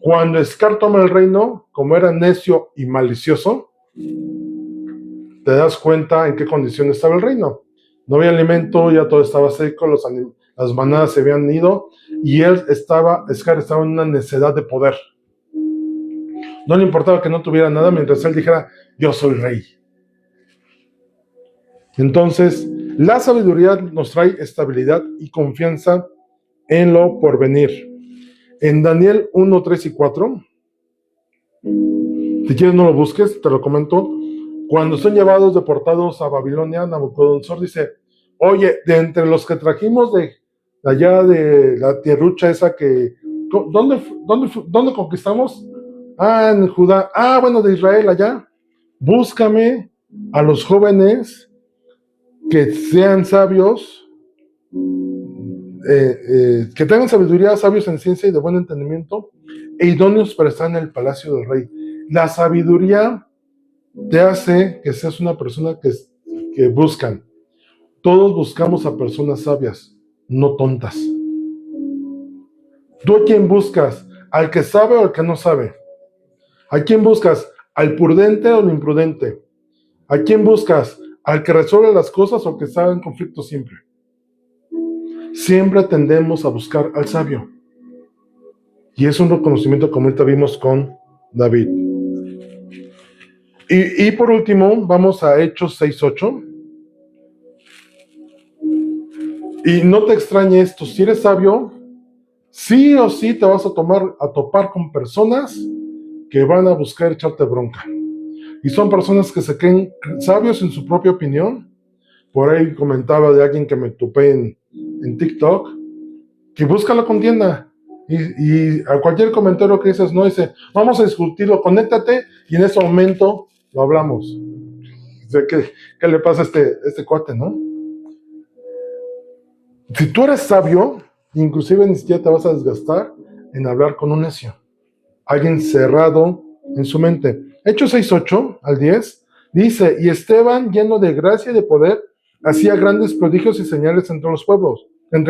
Cuando Scar toma el reino, como era necio y malicioso, te das cuenta en qué condición estaba el reino. No había alimento, ya todo estaba seco, las manadas se habían ido, y Scar estaba en una necedad de poder. No le importaba que no tuviera nada mientras él dijera, yo soy rey. Entonces, la sabiduría nos trae estabilidad y confianza en lo porvenir. En Daniel 1, 3 y 4, si quieres no lo busques, te lo comento. Cuando son llevados deportados a Babilonia, Nabucodonosor dice, oye, de entre los que trajimos de allá de la tierrucha esa que, ¿dónde conquistamos? Ah, en Judá. Ah, bueno, de Israel allá. Búscame a los jóvenes que sean sabios, que tengan sabiduría, sabios en ciencia y de buen entendimiento, e idóneos para estar en el palacio del rey. La sabiduría te hace que seas una persona que buscan. Todos buscamos a personas sabias, no tontas. ¿Tú a quién buscas? ¿Al que sabe o al que no sabe? ¿A quién buscas? ¿Al prudente o al imprudente? ¿A quién buscas? ¿Al que resuelve las cosas o al que está en conflicto siempre? Siempre tendemos a buscar al sabio. Y es un reconocimiento como ahorita vimos con David. Y por último, vamos a Hechos 6:8. Y no te extrañe esto, si eres sabio, sí o sí te vas a topar con personas que van a buscar echarte bronca. Y son personas que se creen sabios en su propia opinión. Por ahí comentaba de alguien que me topé en TikTok, que busca la contienda. Y a cualquier comentario que dices, no, dice, vamos a discutirlo, conéctate, y en ese momento lo hablamos. O sea, ¿qué le pasa a este cuate, no? Si tú eres sabio, inclusive ni siquiera te vas a desgastar en hablar con un necio. Alguien cerrado en su mente. Hechos 6:8 al 10 dice, y Esteban, lleno de gracia y de poder, hacía grandes prodigios y señales entre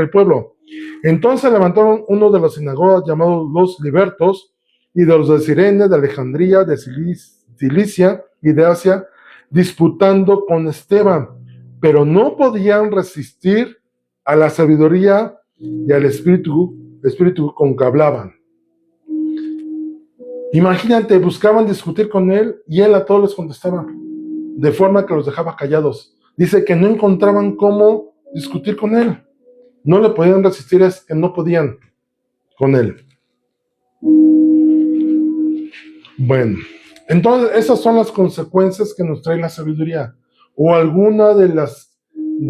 el pueblo. Entonces levantaron uno de las sinagogas llamados los libertos, y de los de Cirene, de Alejandría, de Cilicia y de Asia, disputando con Esteban, pero no podían resistir a la sabiduría y al espíritu con que hablaban. Imagínate, buscaban discutir con él y él a todos les contestaba, de forma que los dejaba callados. Dice que no encontraban cómo discutir con él. No le podían resistir, es que no podían con él. Bueno, entonces esas son las consecuencias que nos trae la sabiduría, o alguna de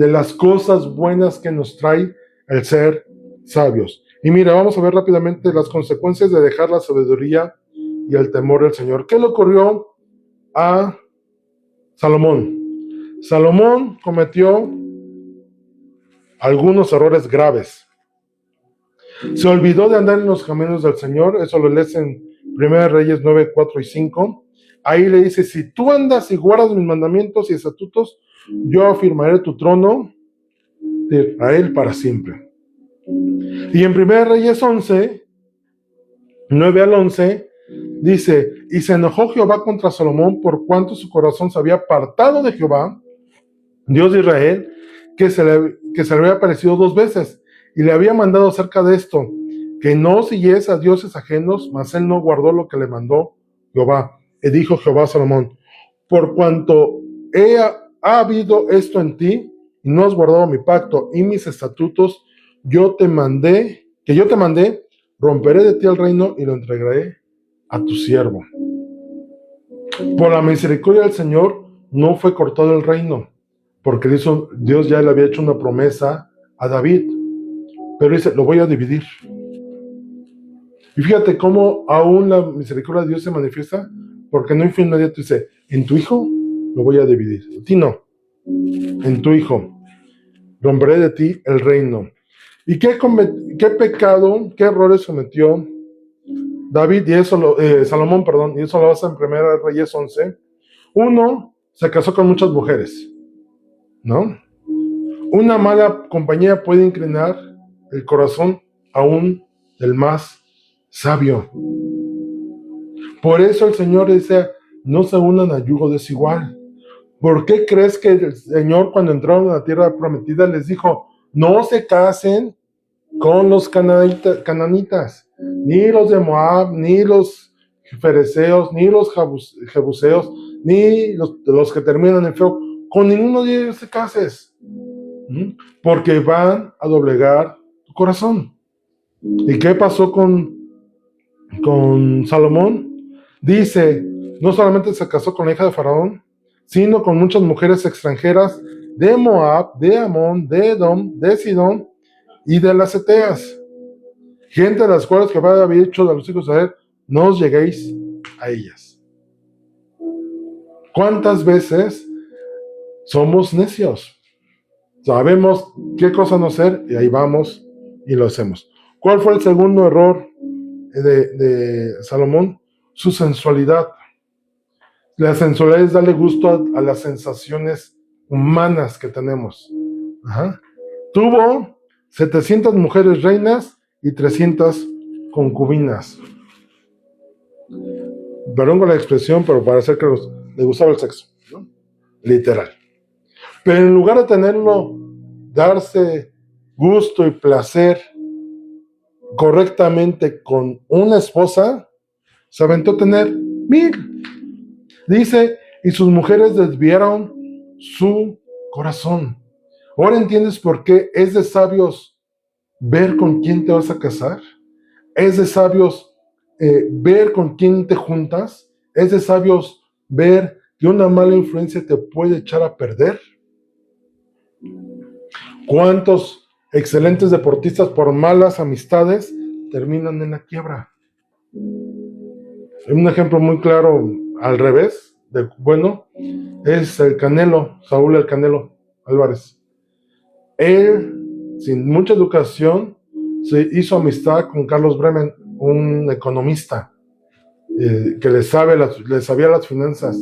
las cosas buenas que nos trae el ser sabios. Y mira, vamos a ver rápidamente las consecuencias de dejar la sabiduría y el temor del Señor. ¿Qué le ocurrió a Salomón? Salomón cometió algunos errores graves. Se olvidó de andar en los caminos del Señor. Eso lo lees en 1 Reyes 9, 4 y 5. Ahí le dice, si tú andas y guardas mis mandamientos y estatutos, yo afirmaré tu trono de Israel para siempre. Y en 1 Reyes 11, 9 al 11, dice, y se enojó Jehová contra Salomón por cuanto su corazón se había apartado de Jehová, Dios de Israel, que se le había aparecido 2 veces, y le había mandado acerca de esto, que no siguiese a dioses ajenos, mas él no guardó lo que le mandó Jehová. Y dijo Jehová a Salomón, por cuanto ha habido esto en ti, y no has guardado mi pacto y mis estatutos, que yo te mandé, romperé de ti el reino y lo entregaré a tu siervo. Por la misericordia del Señor no fue cortado el reino, porque Dios ya le había hecho una promesa a David, pero dice, lo voy a dividir. Y fíjate cómo aún la misericordia de Dios se manifiesta, porque no fue inmediato, dice, en tu hijo lo voy a dividir, a ti no, en tu hijo romperé de ti el reino. ¿Y qué pecado, qué errores cometió David Salomón, y eso lo basa en 1 Reyes 11? Uno, se casó con muchas mujeres, ¿no? Una mala compañía puede inclinar el corazón aún del más sabio. Por eso el Señor dice, no se unan a yugo desigual. ¿Por qué crees que el Señor, cuando entraron a la tierra prometida, les dijo, no se casen con los cananitas, ni los de Moab, ni los fereceos, ni los jebuseos, ni los que terminan en feo? Con ninguno de ellos te cases, porque van a doblegar tu corazón. ¿Y qué pasó con con Salomón, dice, no solamente se casó con la hija de Faraón, sino con muchas mujeres extranjeras de Moab, de Amón, de Edom, de Sidón y de las Eteas, gente de las cuales Jehová había dicho a los hijos de Israel, no os lleguéis a ellas. ¿Cuántas veces somos necios? Sabemos qué cosa no hacer y ahí vamos y lo hacemos. ¿Cuál fue el segundo error de Salomón? Su sensualidad. La sensualidad es darle gusto a las sensaciones humanas que tenemos. Ajá. Tuvo 700 mujeres reinas y 300 concubinas. Perdón con la expresión, pero para hacer que le gustaba el sexo, ¿no? Literal. Pero en lugar de tenerlo, darse gusto y placer correctamente con una esposa, se aventó a tener 1000. Dice, y sus mujeres desviaron su corazón. Ahora entiendes por qué es de sabios ver con quién te vas a casar. Es de sabios ver con quién te juntas. Es de sabios ver que una mala influencia te puede echar a perder. ¿Cuántos excelentes deportistas por malas amistades terminan en la quiebra? Un ejemplo muy claro al revés, es el Canelo, Saúl el Canelo Álvarez. Él, sin mucha educación, se hizo amistad con Carlos Bremen, un economista que le sabía las finanzas.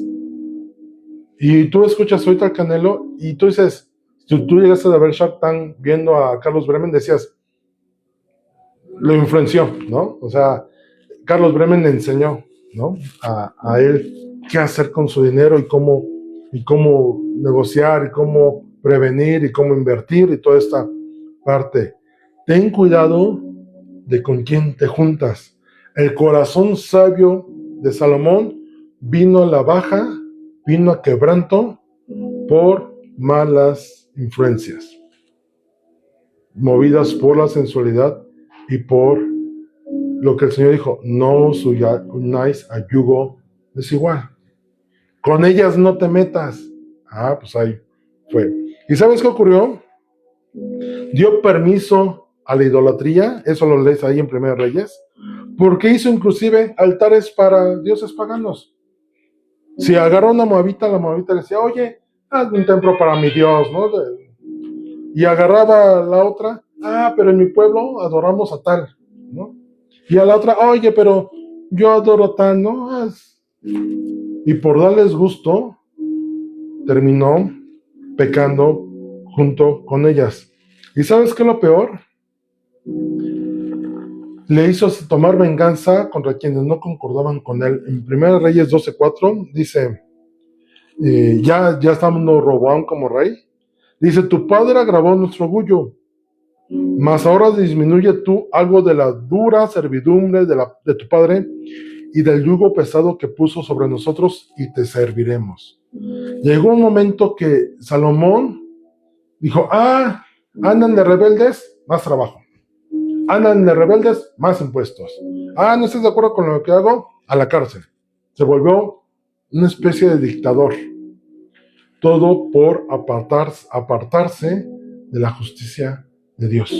Y tú escuchas ahorita al Canelo y tú dices, si tú llegaste a ver Shark Tank viendo a Carlos Bremen, decías, lo influenció, ¿no? O sea, Carlos Bremen le enseñó, ¿no? A él qué hacer con su dinero y cómo negociar y cómo prevenir y cómo invertir y toda esta parte. Ten cuidado de con quién te juntas. El corazón sabio de Salomón vino a la baja, vino a quebranto por malas influencias, movidas por la sensualidad y por lo que el Señor dijo, no os unáis a yugo desigual. Con ellas no te metas. Pues ahí fue. ¿Y sabes qué ocurrió? Dio permiso a la idolatría, eso lo lees ahí en Primera Reyes, porque hizo inclusive altares para dioses paganos. Si agarró una moabita, la moabita le decía, oye, hazme un templo para mi Dios, ¿no? Y agarraba la otra, pero en mi pueblo adoramos a tal, ¿no? Y a la otra, oye, pero yo adoro a tal, ¿no? Y por darles gusto, terminó pecando junto con ellas. ¿Y sabes qué es lo peor? Le hizo tomar venganza contra quienes no concordaban con él. En 1 Reyes 12:4 dice, ya estamos Roboam como rey. Dice, tu padre agravó nuestro orgullo, mas ahora disminuye tú algo de la dura servidumbre de tu padre y del yugo pesado que puso sobre nosotros y te serviremos. Llegó un momento que Salomón dijo, andan de rebeldes, más trabajo. Andan de rebeldes, más impuestos. No estás de acuerdo con lo que hago, a la cárcel. Se volvió una especie de dictador. Todo por apartarse de la justicia de Dios,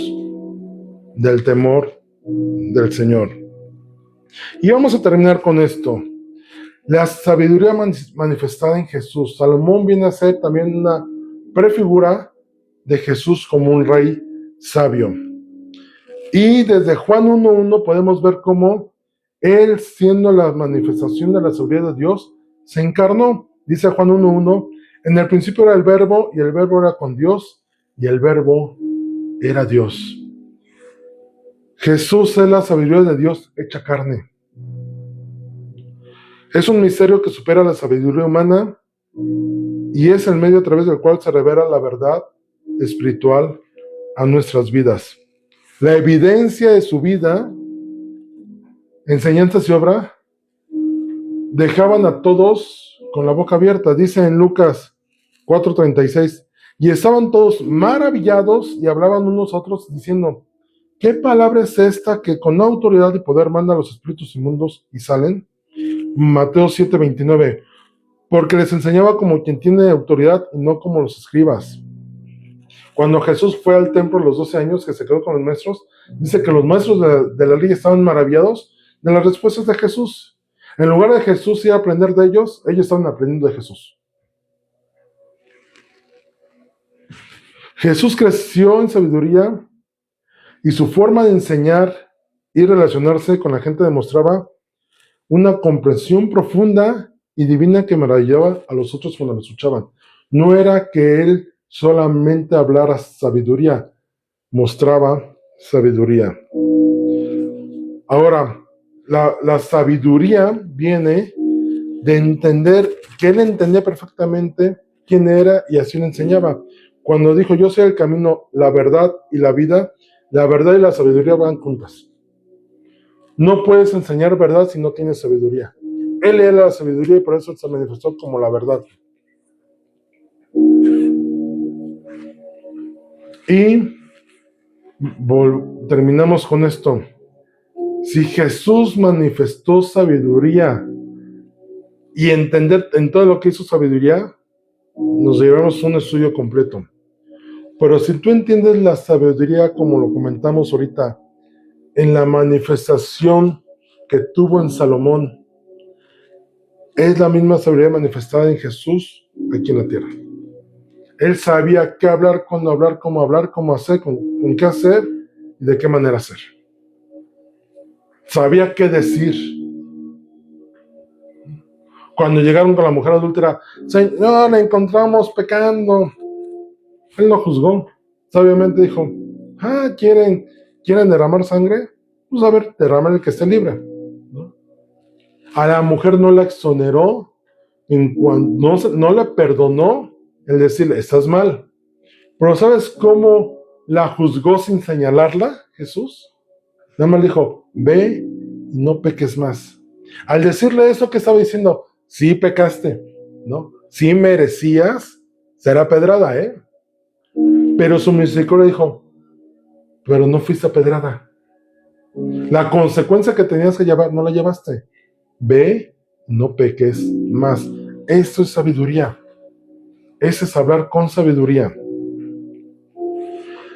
del temor del Señor. Y vamos a terminar con esto. La sabiduría manifestada en Jesús. Salomón viene a ser también una prefigura de Jesús como un rey sabio. Y desde Juan 1:1 podemos ver cómo él, siendo la manifestación de la sabiduría de Dios, se encarnó. Dice Juan 1:1, en el principio era el verbo, y el verbo era con Dios, y el verbo era Dios. Jesús es la sabiduría de Dios hecha carne. Es un misterio que supera la sabiduría humana y es el medio a través del cual se revela la verdad espiritual a nuestras vidas. La evidencia de su vida, enseñanzas y obra, dejaban a todos con la boca abierta. Dice en Lucas 4:36, y estaban todos maravillados y hablaban unos a otros diciendo, ¿Qué palabra es esta que con autoridad y poder manda a los espíritus inmundos y salen? Mateo 7:29. Porque les enseñaba como quien tiene autoridad y no como los escribas. Cuando Jesús fue al templo a los 12 años, que se quedó con los maestros, dice que los maestros de la ley estaban maravillados de las respuestas de Jesús. En lugar de Jesús ir a aprender de ellos estaban aprendiendo de Jesús. Jesús creció en sabiduría y su forma de enseñar y relacionarse con la gente demostraba una comprensión profunda y divina que maravillaba a los otros cuando lo escuchaban. No era que él solamente hablara sabiduría, mostraba sabiduría. Ahora, la sabiduría viene de entender que él entendía perfectamente quién era y así lo enseñaba. Cuando dijo, yo soy el camino, la verdad y la vida, la verdad y la sabiduría van juntas. No puedes enseñar verdad si no tienes sabiduría. Él era la sabiduría y por eso se manifestó como la verdad. Y terminamos con esto. Si Jesús manifestó sabiduría y entender en todo lo que hizo sabiduría, nos llevamos un estudio completo. Pero si tú entiendes la sabiduría como lo comentamos ahorita, en la manifestación que tuvo en Salomón, es la misma sabiduría manifestada en Jesús aquí en la tierra. Él sabía qué hablar, cuándo hablar, cómo hacer, con qué hacer y de qué manera hacer. Sabía qué decir. Cuando llegaron con la mujer adúltera, Señor, la encontramos pecando. Él no juzgó. Sabiamente dijo, ¿quieren derramar sangre? Pues a ver, derramar el que esté libre. ¿No? A la mujer no la exoneró, no le perdonó el decirle, estás mal. Pero ¿sabes cómo la juzgó sin señalarla, Jesús? Nada más dijo, ve y no peques más. Al decirle eso, ¿qué estaba diciendo? Sí pecaste, ¿no? Sí merecías ser apedrada, Pero su misericordia dijo, pero no fuiste apedrada. La consecuencia que tenías que llevar, no la llevaste. Ve, no peques más. Esto es sabiduría. Ese es hablar con sabiduría.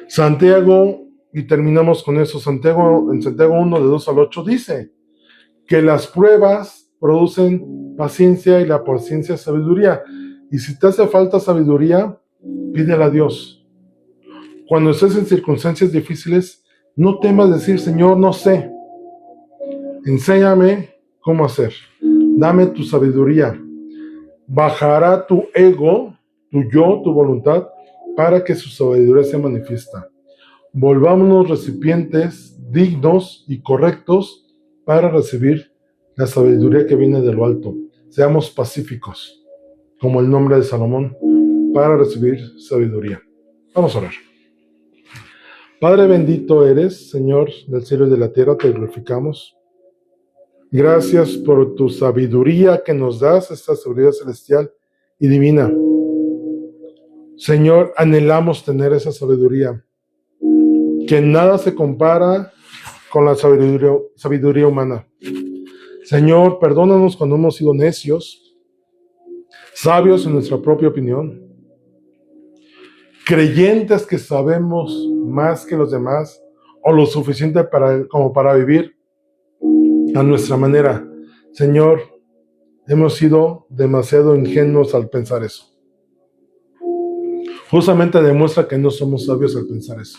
Santiago, y terminamos con eso, en Santiago 1, de 2 al 8, dice que las pruebas producen paciencia y la paciencia sabiduría. Y si te hace falta sabiduría, pídela a Dios. Cuando estés en circunstancias difíciles, no temas decir, Señor, no sé. Enséñame cómo hacer. Dame tu sabiduría. Bajará tu ego, tu yo, tu voluntad, para que su sabiduría se manifiesta. Volvámonos recipientes dignos y correctos para recibir la sabiduría que viene de lo alto. Seamos pacíficos, como el nombre de Salomón, para recibir sabiduría. Vamos a orar. Padre bendito eres, Señor del cielo y de la tierra, te glorificamos. Gracias por tu sabiduría que nos das, esta sabiduría celestial y divina. Señor, anhelamos tener esa sabiduría, que nada se compara con la sabiduría humana. Señor, perdónanos cuando hemos sido necios, sabios en nuestra propia opinión, creyentes que sabemos más que los demás o lo suficiente como para vivir a nuestra manera. Señor, hemos sido demasiado ingenuos al pensar eso. Justamente demuestra que no somos sabios al pensar eso.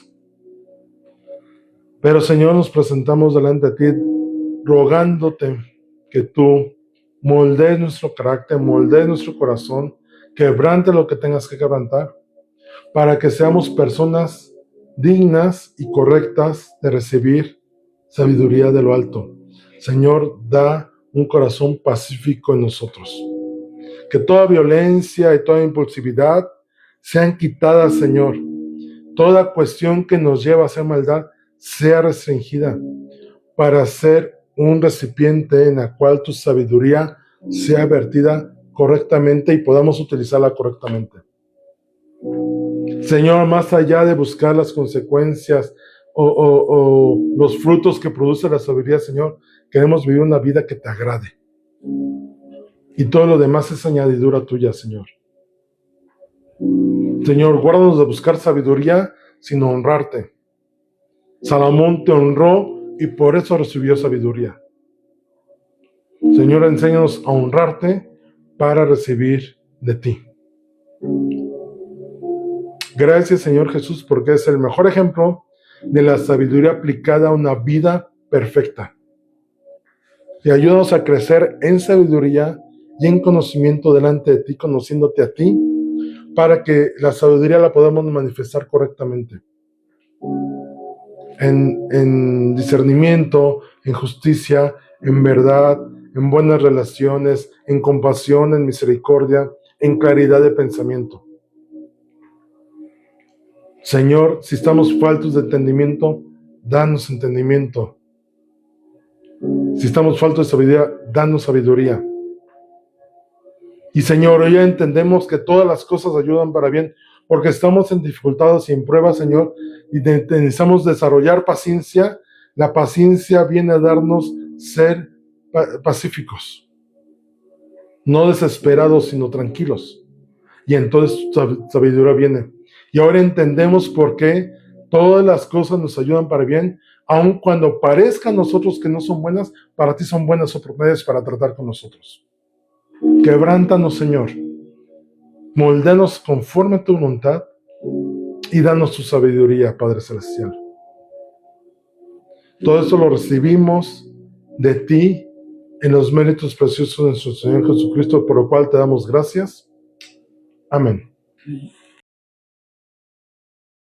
Pero Señor, nos presentamos delante de ti rogándote que tú moldees nuestro carácter, moldees nuestro corazón, quebrante lo que tengas que quebrantar, para que seamos personas dignas y correctas de recibir sabiduría de lo alto. Señor, da un corazón pacífico en nosotros. Que toda violencia y toda impulsividad sean quitadas, Señor. Toda cuestión que nos lleva a hacer maldad sea restringida para ser un recipiente en el cual tu sabiduría sea vertida correctamente y podamos utilizarla correctamente. Señor, más allá de buscar las consecuencias o los frutos que produce la sabiduría, Señor. Queremos vivir una vida que te agrade. Y todo lo demás es añadidura tuya, Señor. Señor, guárdanos de buscar sabiduría sin honrarte. Salomón te honró y por eso recibió sabiduría. Señor, enséñanos a honrarte para recibir de ti. Gracias, Señor Jesús, porque es el mejor ejemplo de la sabiduría aplicada a una vida perfecta. Y ayúdanos a crecer en sabiduría y en conocimiento delante de ti, conociéndote a ti, para que la sabiduría la podamos manifestar correctamente. En discernimiento, en justicia, en verdad, en buenas relaciones, en compasión, en misericordia, en claridad de pensamiento. Señor, si estamos faltos de entendimiento, danos entendimiento. Si estamos faltos de sabiduría, danos sabiduría. Y Señor, hoy ya entendemos que todas las cosas ayudan para bien, porque estamos en dificultades y en pruebas, Señor, y necesitamos desarrollar paciencia. La paciencia viene a darnos ser pacíficos, no desesperados, sino tranquilos. Y entonces tu sabiduría viene. Y ahora entendemos por qué todas las cosas nos ayudan para bien, aun cuando parezca a nosotros que no son buenas, para ti son buenas oportunidades para tratar con nosotros. Quebrántanos, Señor. Moldeanos conforme a tu voluntad y danos tu sabiduría, Padre Celestial. Todo esto lo recibimos de ti en los méritos preciosos de nuestro Señor Jesucristo, por lo cual te damos gracias. Amén.